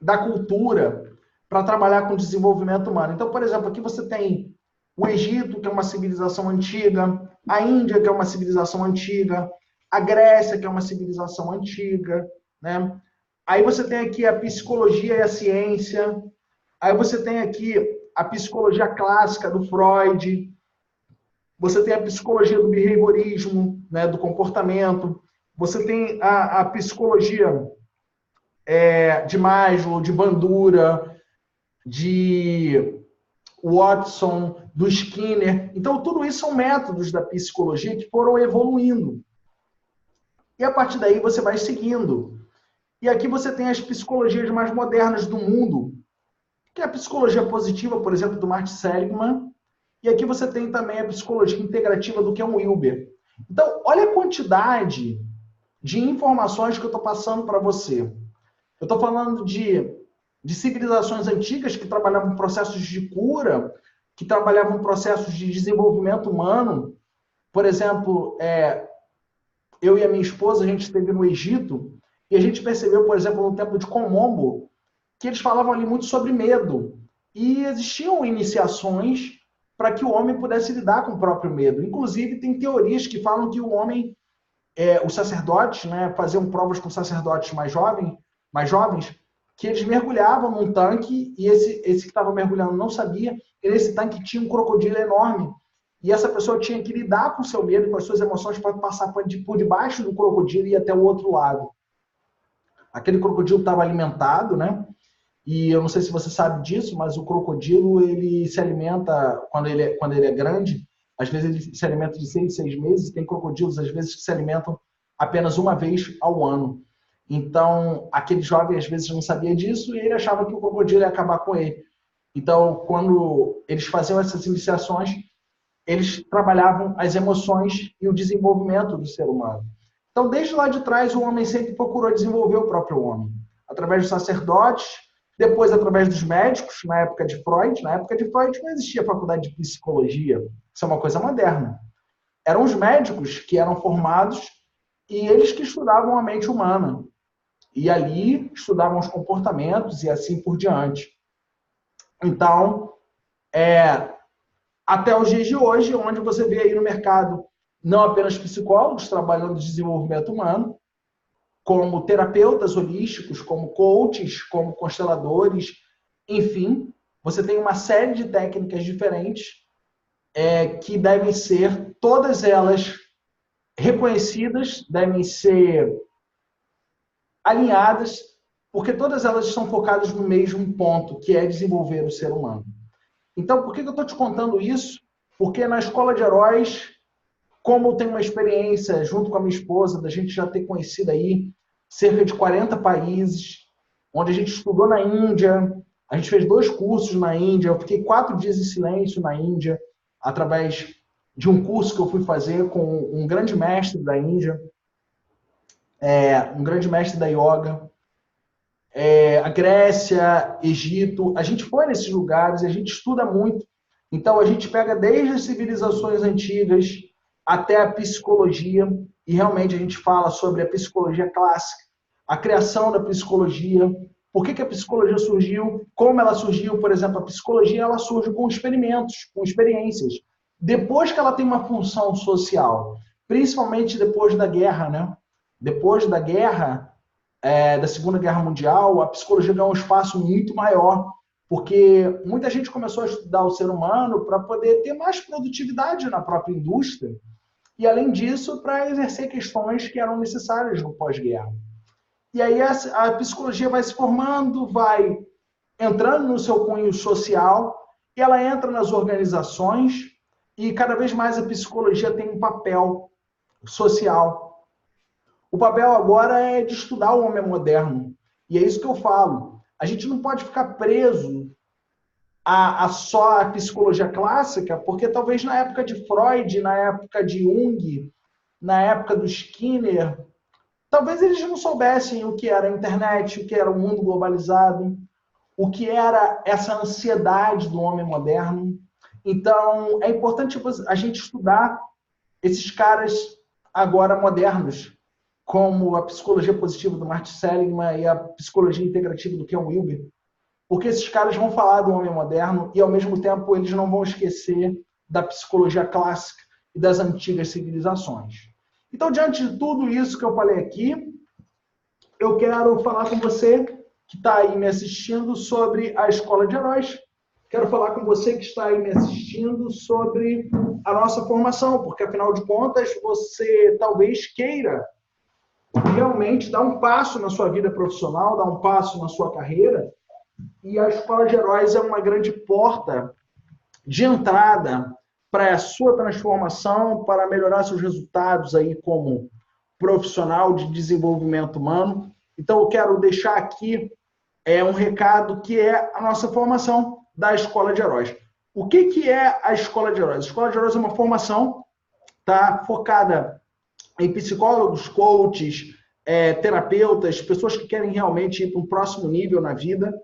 da cultura para trabalhar com o desenvolvimento humano. Então, por exemplo, aqui você tem o Egito, que é uma civilização antiga, a Índia, que é uma civilização antiga, a Grécia, que é uma civilização antiga, né? Aí você tem aqui a psicologia e a ciência, aí você tem aqui a psicologia clássica do Freud, você tem a psicologia do behaviorismo, né, do comportamento, você tem a psicologia de Maslow, de Bandura, de Watson, do Skinner. Então, tudo isso são métodos da psicologia que foram evoluindo. E a partir daí você vai seguindo. E aqui você tem as psicologias mais modernas do mundo, que é a psicologia positiva, por exemplo, do Martin Seligman. E aqui você tem também a psicologia integrativa do Ken Wilber. Então, olha a quantidade de informações que eu estou passando para você. Eu estou falando de civilizações antigas que trabalhavam processos de cura, que trabalhavam processos de desenvolvimento humano. Por exemplo, eu e a minha esposa, a gente esteve no Egito e a gente percebeu, por exemplo, no templo de Komombo, que eles falavam ali muito sobre medo. E existiam iniciações para que o homem pudesse lidar com o próprio medo. Inclusive, tem teorias que falam que o homem, os sacerdotes, né, faziam provas com sacerdotes mais jovens, que eles mergulhavam num tanque e esse que estava mergulhando não sabia que nesse tanque tinha um crocodilo enorme. E essa pessoa tinha que lidar com o seu medo, com as suas emoções, para passar por debaixo do crocodilo e ir até o outro lado. Aquele crocodilo estava alimentado, né? E eu não sei se você sabe disso, mas o crocodilo, ele se alimenta, quando ele é grande, às vezes ele se alimenta de 6 meses, tem crocodilos, às vezes, que se alimentam apenas uma vez ao ano. Então, aquele jovem, às vezes, não sabia disso e ele achava que o crocodilo ia acabar com ele. Então, quando eles faziam essas iniciações, eles trabalhavam as emoções e o desenvolvimento do ser humano. Então, desde lá de trás, o homem sempre procurou desenvolver o próprio homem, através dos sacerdotes, depois através dos médicos, na época de Freud. Na época de Freud não existia faculdade de psicologia, isso é uma coisa moderna. Eram os médicos que eram formados e eles que estudavam a mente humana. E ali estudavam os comportamentos e assim por diante. Então, até os dias de hoje, onde você vê aí no mercado não apenas psicólogos trabalhando de desenvolvimento humano, como terapeutas holísticos, como coaches, como consteladores, enfim, você tem uma série de técnicas diferentes que devem ser, todas elas, reconhecidas, devem ser alinhadas, porque todas elas estão focadas no mesmo ponto, que é desenvolver o ser humano. Então, por que eu estou te contando isso? Porque na Escola de Heróis, como eu tenho uma experiência, junto com a minha esposa, da gente já ter conhecido aí cerca de 40 países, onde a gente estudou na Índia, a gente fez 2 cursos na Índia, eu fiquei 4 dias em silêncio na Índia, através de um curso que eu fui fazer com um grande mestre da Índia, um grande mestre da yoga. a Grécia, Egito. A gente foi nesses lugares, a gente estuda muito. Então, a gente pega desde as civilizações antigas até a psicologia, e realmente a gente fala sobre a psicologia clássica, a criação da psicologia, por que a psicologia surgiu, como ela surgiu. Por exemplo, a psicologia ela surge com experimentos, com experiências. Depois que ela tem uma função social, principalmente depois da guerra, né? Depois da guerra, da Segunda Guerra Mundial, a psicologia ganhou um espaço muito maior, porque muita gente começou a estudar o ser humano para poder ter mais produtividade na própria indústria e, além disso, para exercer questões que eram necessárias no pós-guerra. E aí a psicologia vai se formando, vai entrando no seu cunho social, e ela entra nas organizações, e cada vez mais a psicologia tem um papel social. O papel agora é de estudar o homem moderno. E é isso que eu falo. A gente não pode ficar preso a só a psicologia clássica, porque talvez na época de Freud, na época de Jung, na época do Skinner, talvez eles não soubessem o que era a internet, o que era o mundo globalizado, o que era essa ansiedade do homem moderno. Então, é importante a gente estudar esses caras agora modernos, como a psicologia positiva do Martin Seligman e a psicologia integrativa do Ken Wilber, porque esses caras vão falar do homem moderno e, ao mesmo tempo, eles não vão esquecer da psicologia clássica e das antigas civilizações. Então, diante de tudo isso que eu falei aqui, eu quero falar com você que está aí me assistindo sobre a Escola de Heróis. Quero falar com você que está aí me assistindo sobre a nossa formação, porque, afinal de contas, você talvez queira realmente dar um passo na sua vida profissional, dar um passo na sua carreira, e a Escola de Heróis é uma grande porta de entrada para a sua transformação, para melhorar seus resultados aí como profissional de desenvolvimento humano. Então, eu quero deixar aqui um recado que é a nossa formação da Escola de Heróis. O que é a Escola de Heróis? A Escola de Heróis é uma formação focada em psicólogos, coaches, terapeutas, pessoas que querem realmente ir para um próximo nível na vida,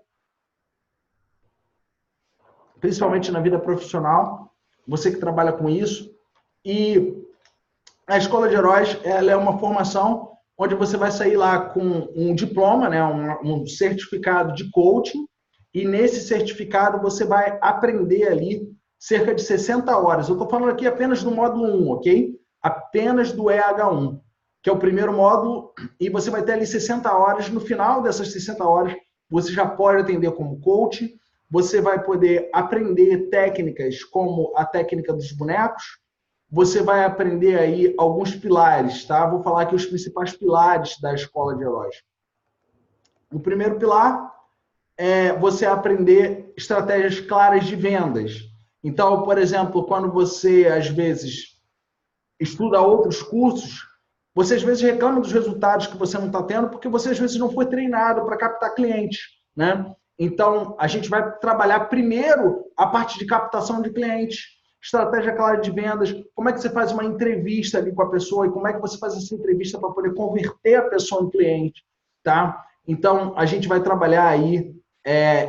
principalmente na vida profissional, você que trabalha com isso. E a Escola de Heróis ela é uma formação onde você vai sair lá com um diploma, né, um certificado de coaching, e nesse certificado você vai aprender ali cerca de 60 horas. Eu estou falando aqui apenas do módulo 1, ok? Apenas do EH1, que é o primeiro módulo, e você vai ter ali 60 horas. No final dessas 60 horas, você já pode atender como coach, você vai poder aprender técnicas como a técnica dos bonecos, você vai aprender aí alguns pilares, tá? Vou falar aqui os principais pilares da Escola de Heróis. O primeiro pilar é você aprender estratégias claras de vendas. Então, por exemplo, quando você, às vezes, estuda outros cursos, você, às vezes, reclama dos resultados que você não está tendo porque você, às vezes, não foi treinado para captar clientes, né? Então, a gente vai trabalhar primeiro a parte de captação de clientes, estratégia clara de vendas, como é que você faz uma entrevista ali com a pessoa e como é que você faz essa entrevista para poder converter a pessoa em cliente, tá? Então, a gente vai trabalhar aí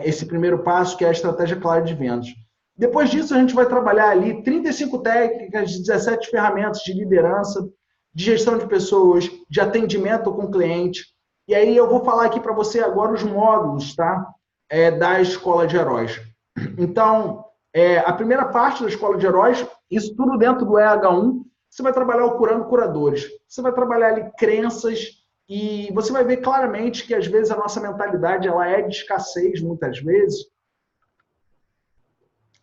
esse primeiro passo, que é a estratégia clara de vendas. Depois disso, a gente vai trabalhar ali 35 técnicas, 17 ferramentas de liderança, de gestão de pessoas, de atendimento com o cliente. E aí eu vou falar aqui para você agora os módulos, tá? Da Escola de Heróis. Então, a primeira parte da Escola de Heróis, isso tudo dentro do EH1, você vai trabalhar o Curando Curadores. Você vai trabalhar ali crenças e você vai ver claramente que, às vezes, a nossa mentalidade ela é de escassez, muitas vezes.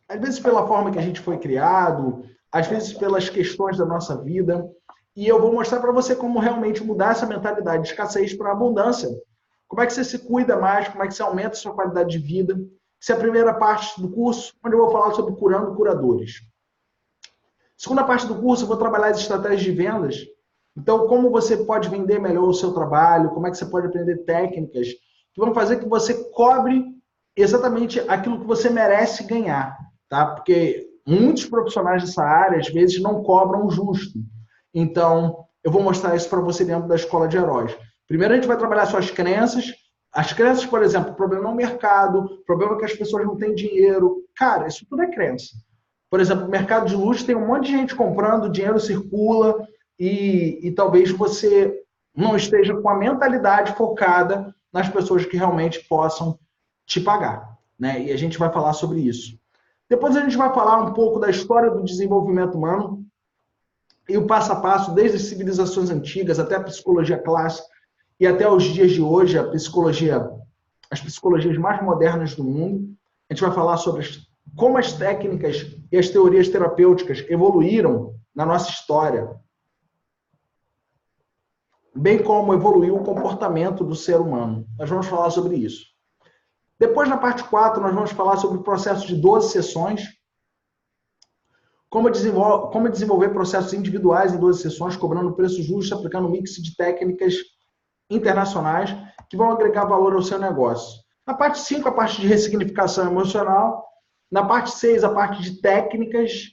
Às vezes pela forma que a gente foi criado, às vezes pelas questões da nossa vida. E eu vou mostrar para você como realmente mudar essa mentalidade de escassez para abundância. Como é que você se cuida mais, como é que você aumenta a sua qualidade de vida. Essa é a primeira parte do curso, onde eu vou falar sobre Curando Curadores. Segunda parte do curso, eu vou trabalhar as estratégias de vendas. Então, como você pode vender melhor o seu trabalho, como é que você pode aprender técnicas que vão fazer que você cobre exatamente aquilo que você merece ganhar, tá? Porque muitos profissionais dessa área, às vezes, não cobram o justo. Então, eu vou mostrar isso para você dentro da Escola de Heróis. Primeiro, a gente vai trabalhar suas crenças, As crenças, por exemplo, o problema é o mercado, o problema é que as pessoas não têm dinheiro. Cara, isso tudo é crença. Por exemplo, o mercado de luxo tem um monte de gente comprando, o dinheiro circula e talvez você não esteja com a mentalidade focada nas pessoas que realmente possam te pagar, né? E a gente vai falar sobre isso. Depois a gente vai falar um pouco da história do desenvolvimento humano e o passo a passo, desde as civilizações antigas até a psicologia clássica e até os dias de hoje, as psicologias mais modernas do mundo. A gente vai falar sobre como as técnicas e as teorias terapêuticas evoluíram na nossa história, bem como evoluiu o comportamento do ser humano. Nós vamos falar sobre isso. Depois, na parte 4, nós vamos falar sobre o processo de 12 sessões, como desenvolver processos individuais em 12 sessões, cobrando preço justo, aplicando um mix de técnicas internacionais que vão agregar valor ao seu negócio. Na parte 5, a parte de ressignificação emocional. Na parte 6, a parte de técnicas.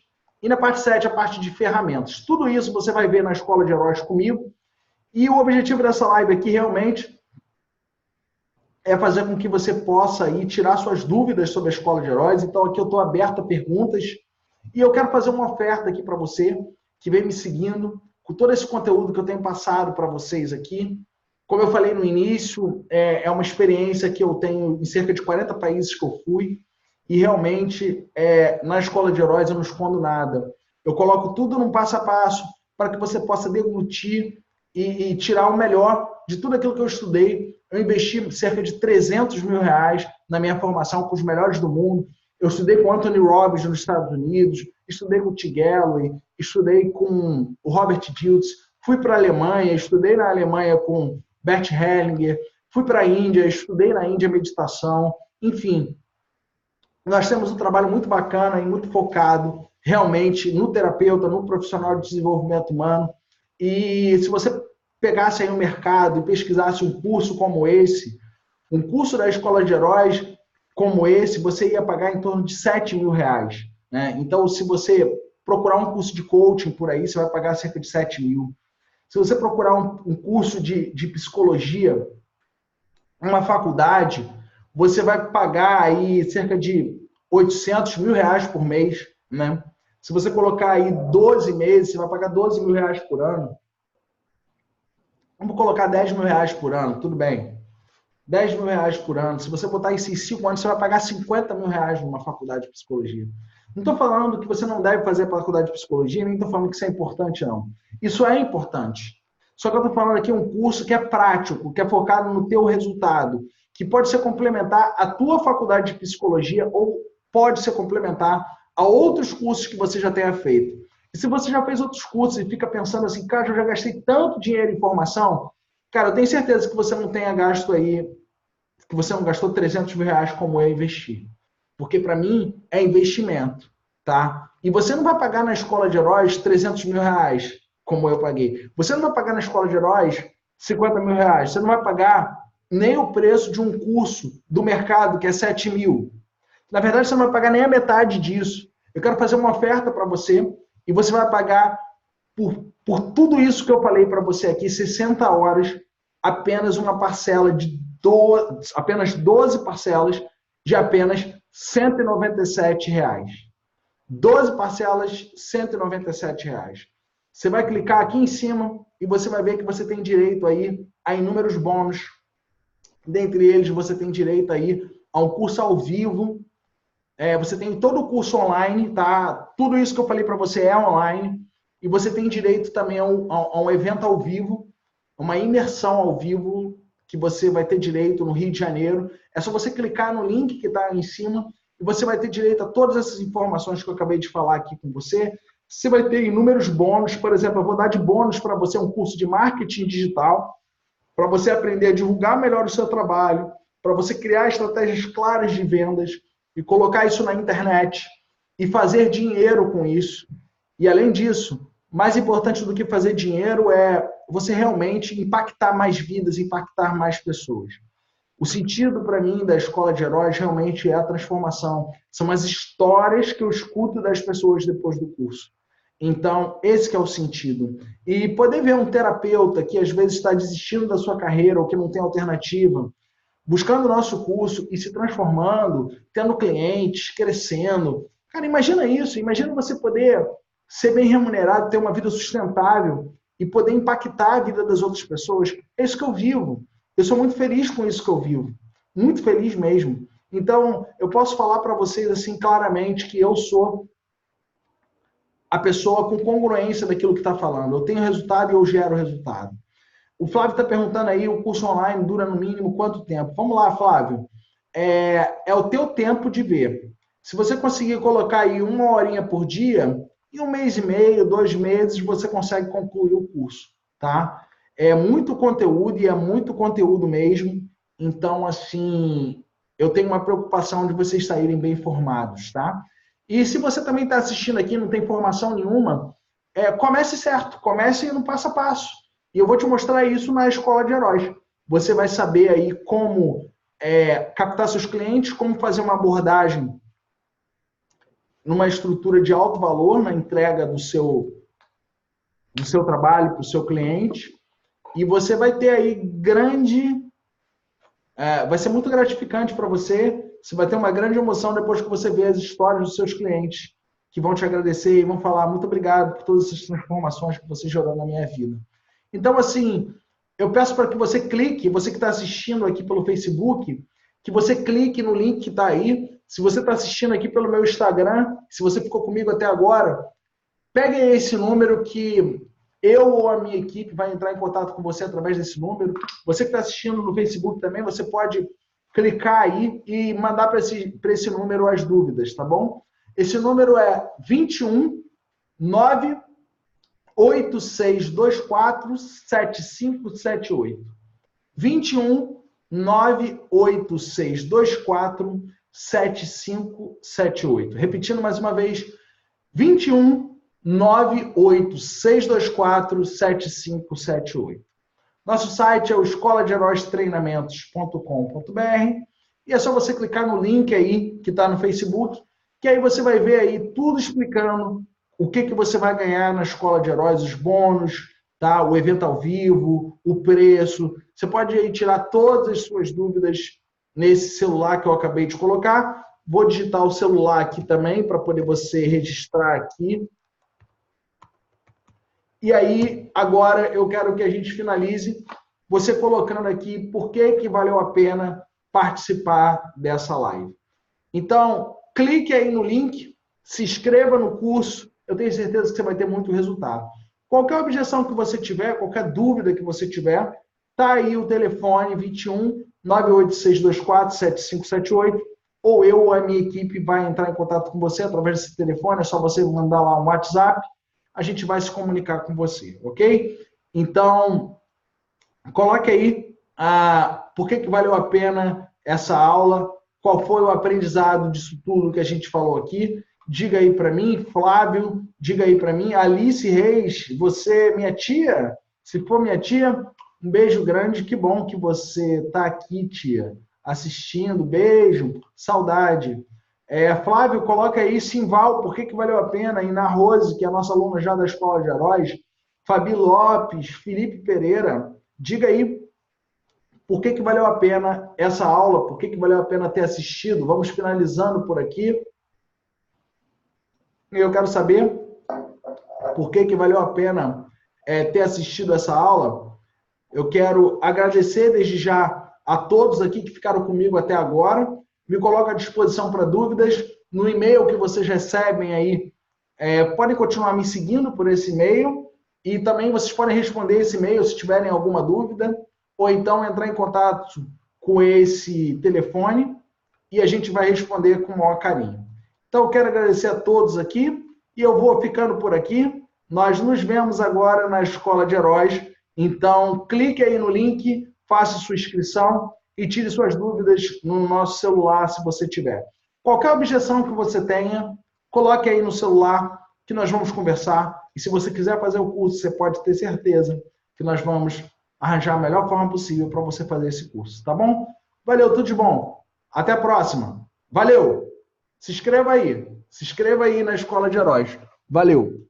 E na parte 7, a parte de ferramentas. Tudo isso você vai ver na Escola de Heróis comigo. E o objetivo dessa live aqui realmente é fazer com que você possa aí tirar suas dúvidas sobre a Escola de Heróis. Então aqui eu estou aberto a perguntas. E eu quero fazer uma oferta aqui para você que vem me seguindo, com todo esse conteúdo que eu tenho passado para vocês aqui. Como eu falei no início, é uma experiência que eu tenho em cerca de 40 países que eu fui, e realmente, na Escola de Heróis, eu não escondo nada. Eu coloco tudo num passo a passo para que você possa deglutir e tirar o melhor de tudo aquilo que eu estudei. Eu investi cerca de 300 mil reais na minha formação com os melhores do mundo. Eu estudei com Anthony Robbins nos Estados Unidos, estudei com o T. Galloway, estudei com o Robert Dilts, fui para a Alemanha, estudei na Alemanha com Bert Hellinger, fui para a Índia, estudei na Índia meditação, enfim. Nós temos um trabalho muito bacana e muito focado realmente no terapeuta, no profissional de desenvolvimento humano. E se você pegasse aí no mercado e pesquisasse um curso como esse, um curso da Escola de Heróis como esse, você ia pagar em torno de 7 mil reais. Né? Então, se você procurar um curso de coaching por aí, você vai pagar cerca de 7 mil. Se você procurar um curso de psicologia, uma faculdade, você vai pagar aí cerca de 800 mil reais por mês. Né? Se você colocar aí 12 meses, você vai pagar 12 mil reais por ano. Vamos colocar 10 mil reais por ano, tudo bem. 10 mil reais por ano. Se você botar isso em 5 anos, você vai pagar 50 mil reais numa faculdade de psicologia. Não estou falando que você não deve fazer a faculdade de psicologia, nem estou falando que isso é importante, não. Isso é importante. Só que eu estou falando aqui um curso que é prático, que é focado no teu resultado, que pode ser complementar à tua faculdade de psicologia ou pode ser complementar a outros cursos que você já tenha feito. E se você já fez outros cursos e fica pensando assim, cara, eu já gastei tanto dinheiro em formação, cara, eu tenho certeza que você não tenha gasto aí, que você não gastou 300 mil reais como eu investi. Porque para mim é investimento, tá? E você não vai pagar na Escola de Heróis 300 mil reais como eu paguei. Você não vai pagar na Escola de Heróis 50 mil reais. Você não vai pagar nem o preço de um curso do mercado, que é 7 mil. Na verdade, você não vai pagar nem a metade disso. Eu quero fazer uma oferta para você e você vai pagar por tudo isso que eu falei para você aqui, 60 horas, apenas uma parcela de apenas 12 parcelas de apenas R$ 197. 12 parcelas, R$ 197. Você vai clicar aqui em cima e você vai ver que você tem direito aí a inúmeros bônus. Dentre eles, você tem direito aí a um curso ao vivo. Você tem todo o curso online, tá? Tudo isso que eu falei para você é online. E você tem direito também a um evento ao vivo, uma imersão ao vivo, que você vai ter direito no Rio de Janeiro. É só você clicar no link que está em cima e você vai ter direito a todas essas informações que eu acabei de falar aqui com você. Você vai ter inúmeros bônus. Por exemplo, eu vou dar de bônus para você um curso de marketing digital, para você aprender a divulgar melhor o seu trabalho, para você criar estratégias claras de vendas e colocar isso na internet e fazer dinheiro com isso. E além disso, mais importante do que fazer dinheiro é você realmente impactar mais vidas, impactar mais pessoas. O sentido para mim da Escola de Heróis realmente é a transformação. São as histórias que eu escuto das pessoas depois do curso. Então, esse que é o sentido. E poder ver um terapeuta que às vezes está desistindo da sua carreira ou que não tem alternativa, buscando o nosso curso e se transformando, tendo clientes, crescendo. Cara, imagina isso, imagina você poder ser bem remunerado, ter uma vida sustentável e poder impactar a vida das outras pessoas. É isso que eu vivo. Eu sou muito feliz com isso que eu vivo. Muito feliz mesmo. Então, eu posso falar para vocês assim claramente que eu sou a pessoa com congruência daquilo que está falando. Eu tenho resultado e eu gero resultado. O Flávio está perguntando aí, o curso online dura no mínimo quanto tempo? Vamos lá, Flávio. É o teu tempo de ver. Se você conseguir colocar aí 1 horinha por dia, em 1 mês e meio, 2 meses, você consegue concluir o curso, tá? É muito conteúdo e é muito conteúdo mesmo. Então, assim, eu tenho uma preocupação de vocês saírem bem formados, tá? E se você também está assistindo aqui e não tem formação nenhuma, comece certo, comece no passo a passo. E eu vou te mostrar isso na Escola de Heróis. Você vai saber aí como captar seus clientes, como fazer uma abordagem numa estrutura de alto valor na entrega do seu trabalho para o seu cliente. E você vai ter aí vai ser muito gratificante para você. Você vai ter uma grande emoção depois que você vê as histórias dos seus clientes, que vão te agradecer e vão falar muito obrigado por todas essas transformações que você gerou na minha vida. Então, assim, eu peço para que você clique, você que está assistindo aqui pelo Facebook, que você clique no link que está aí. Se você está assistindo aqui pelo meu Instagram, se você ficou comigo até agora, pegue esse número que eu ou a minha equipe vai entrar em contato com você através desse número. Você que está assistindo no Facebook também, você pode clicar aí e mandar para esse número as dúvidas, tá bom? Esse número é 21 98624 7578. 21 98624 7578. Repetindo mais uma vez, 21 98624 7578. Nosso site é o escoladeheróistreinamentos.com.br e é só você clicar no link aí que está no Facebook, que aí você vai ver aí tudo explicando o que você vai ganhar na Escola de Heróis, os bônus, tá? O evento ao vivo, o preço. Você pode aí tirar todas as suas dúvidas nesse celular que eu acabei de colocar. Vou digitar o celular aqui também para poder você registrar aqui. E aí, agora eu quero que a gente finalize você colocando aqui por que valeu a pena participar dessa live. Então, clique aí no link, se inscreva no curso, eu tenho certeza que você vai ter muito resultado. Qualquer objeção que você tiver, qualquer dúvida que você tiver, tá aí o telefone 21 98624 7578, ou eu ou a minha equipe vai entrar em contato com você através desse telefone, é só você mandar lá um WhatsApp, a gente vai se comunicar com você, ok? Então, coloque aí por que valeu a pena essa aula, qual foi o aprendizado disso tudo que a gente falou aqui. Diga aí para mim, Flávio, diga aí para mim, Alice Reis, você, minha tia, se for minha tia, um beijo grande, que bom que você está aqui, tia, assistindo, beijo, saudade. Flávio, coloca aí, Simval, por que valeu a pena? E na Rose, que é a nossa aluna já da Escola de Heróis, Fabi Lopes, Felipe Pereira, diga aí por que valeu a pena essa aula, por que valeu a pena ter assistido. Vamos finalizando por aqui. Eu quero saber por que valeu a pena ter assistido essa aula. Eu quero agradecer desde já a todos aqui que ficaram comigo até agora. Me coloco à disposição para dúvidas. No e-mail que vocês recebem aí, podem continuar me seguindo por esse e-mail. E também vocês podem responder esse e-mail se tiverem alguma dúvida. Ou então entrar em contato com esse telefone e a gente vai responder com o maior carinho. Então, eu quero agradecer a todos aqui e eu vou ficando por aqui. Nós nos vemos agora na Escola de Heróis. Então, clique aí no link, faça sua inscrição e tire suas dúvidas no nosso celular, se você tiver. Qualquer objeção que você tenha, coloque aí no celular que nós vamos conversar. E se você quiser fazer o curso, você pode ter certeza que nós vamos arranjar a melhor forma possível para você fazer esse curso, tá bom? Valeu, tudo de bom. Até a próxima. Valeu! Se inscreva aí na Escola de Heróis. Valeu!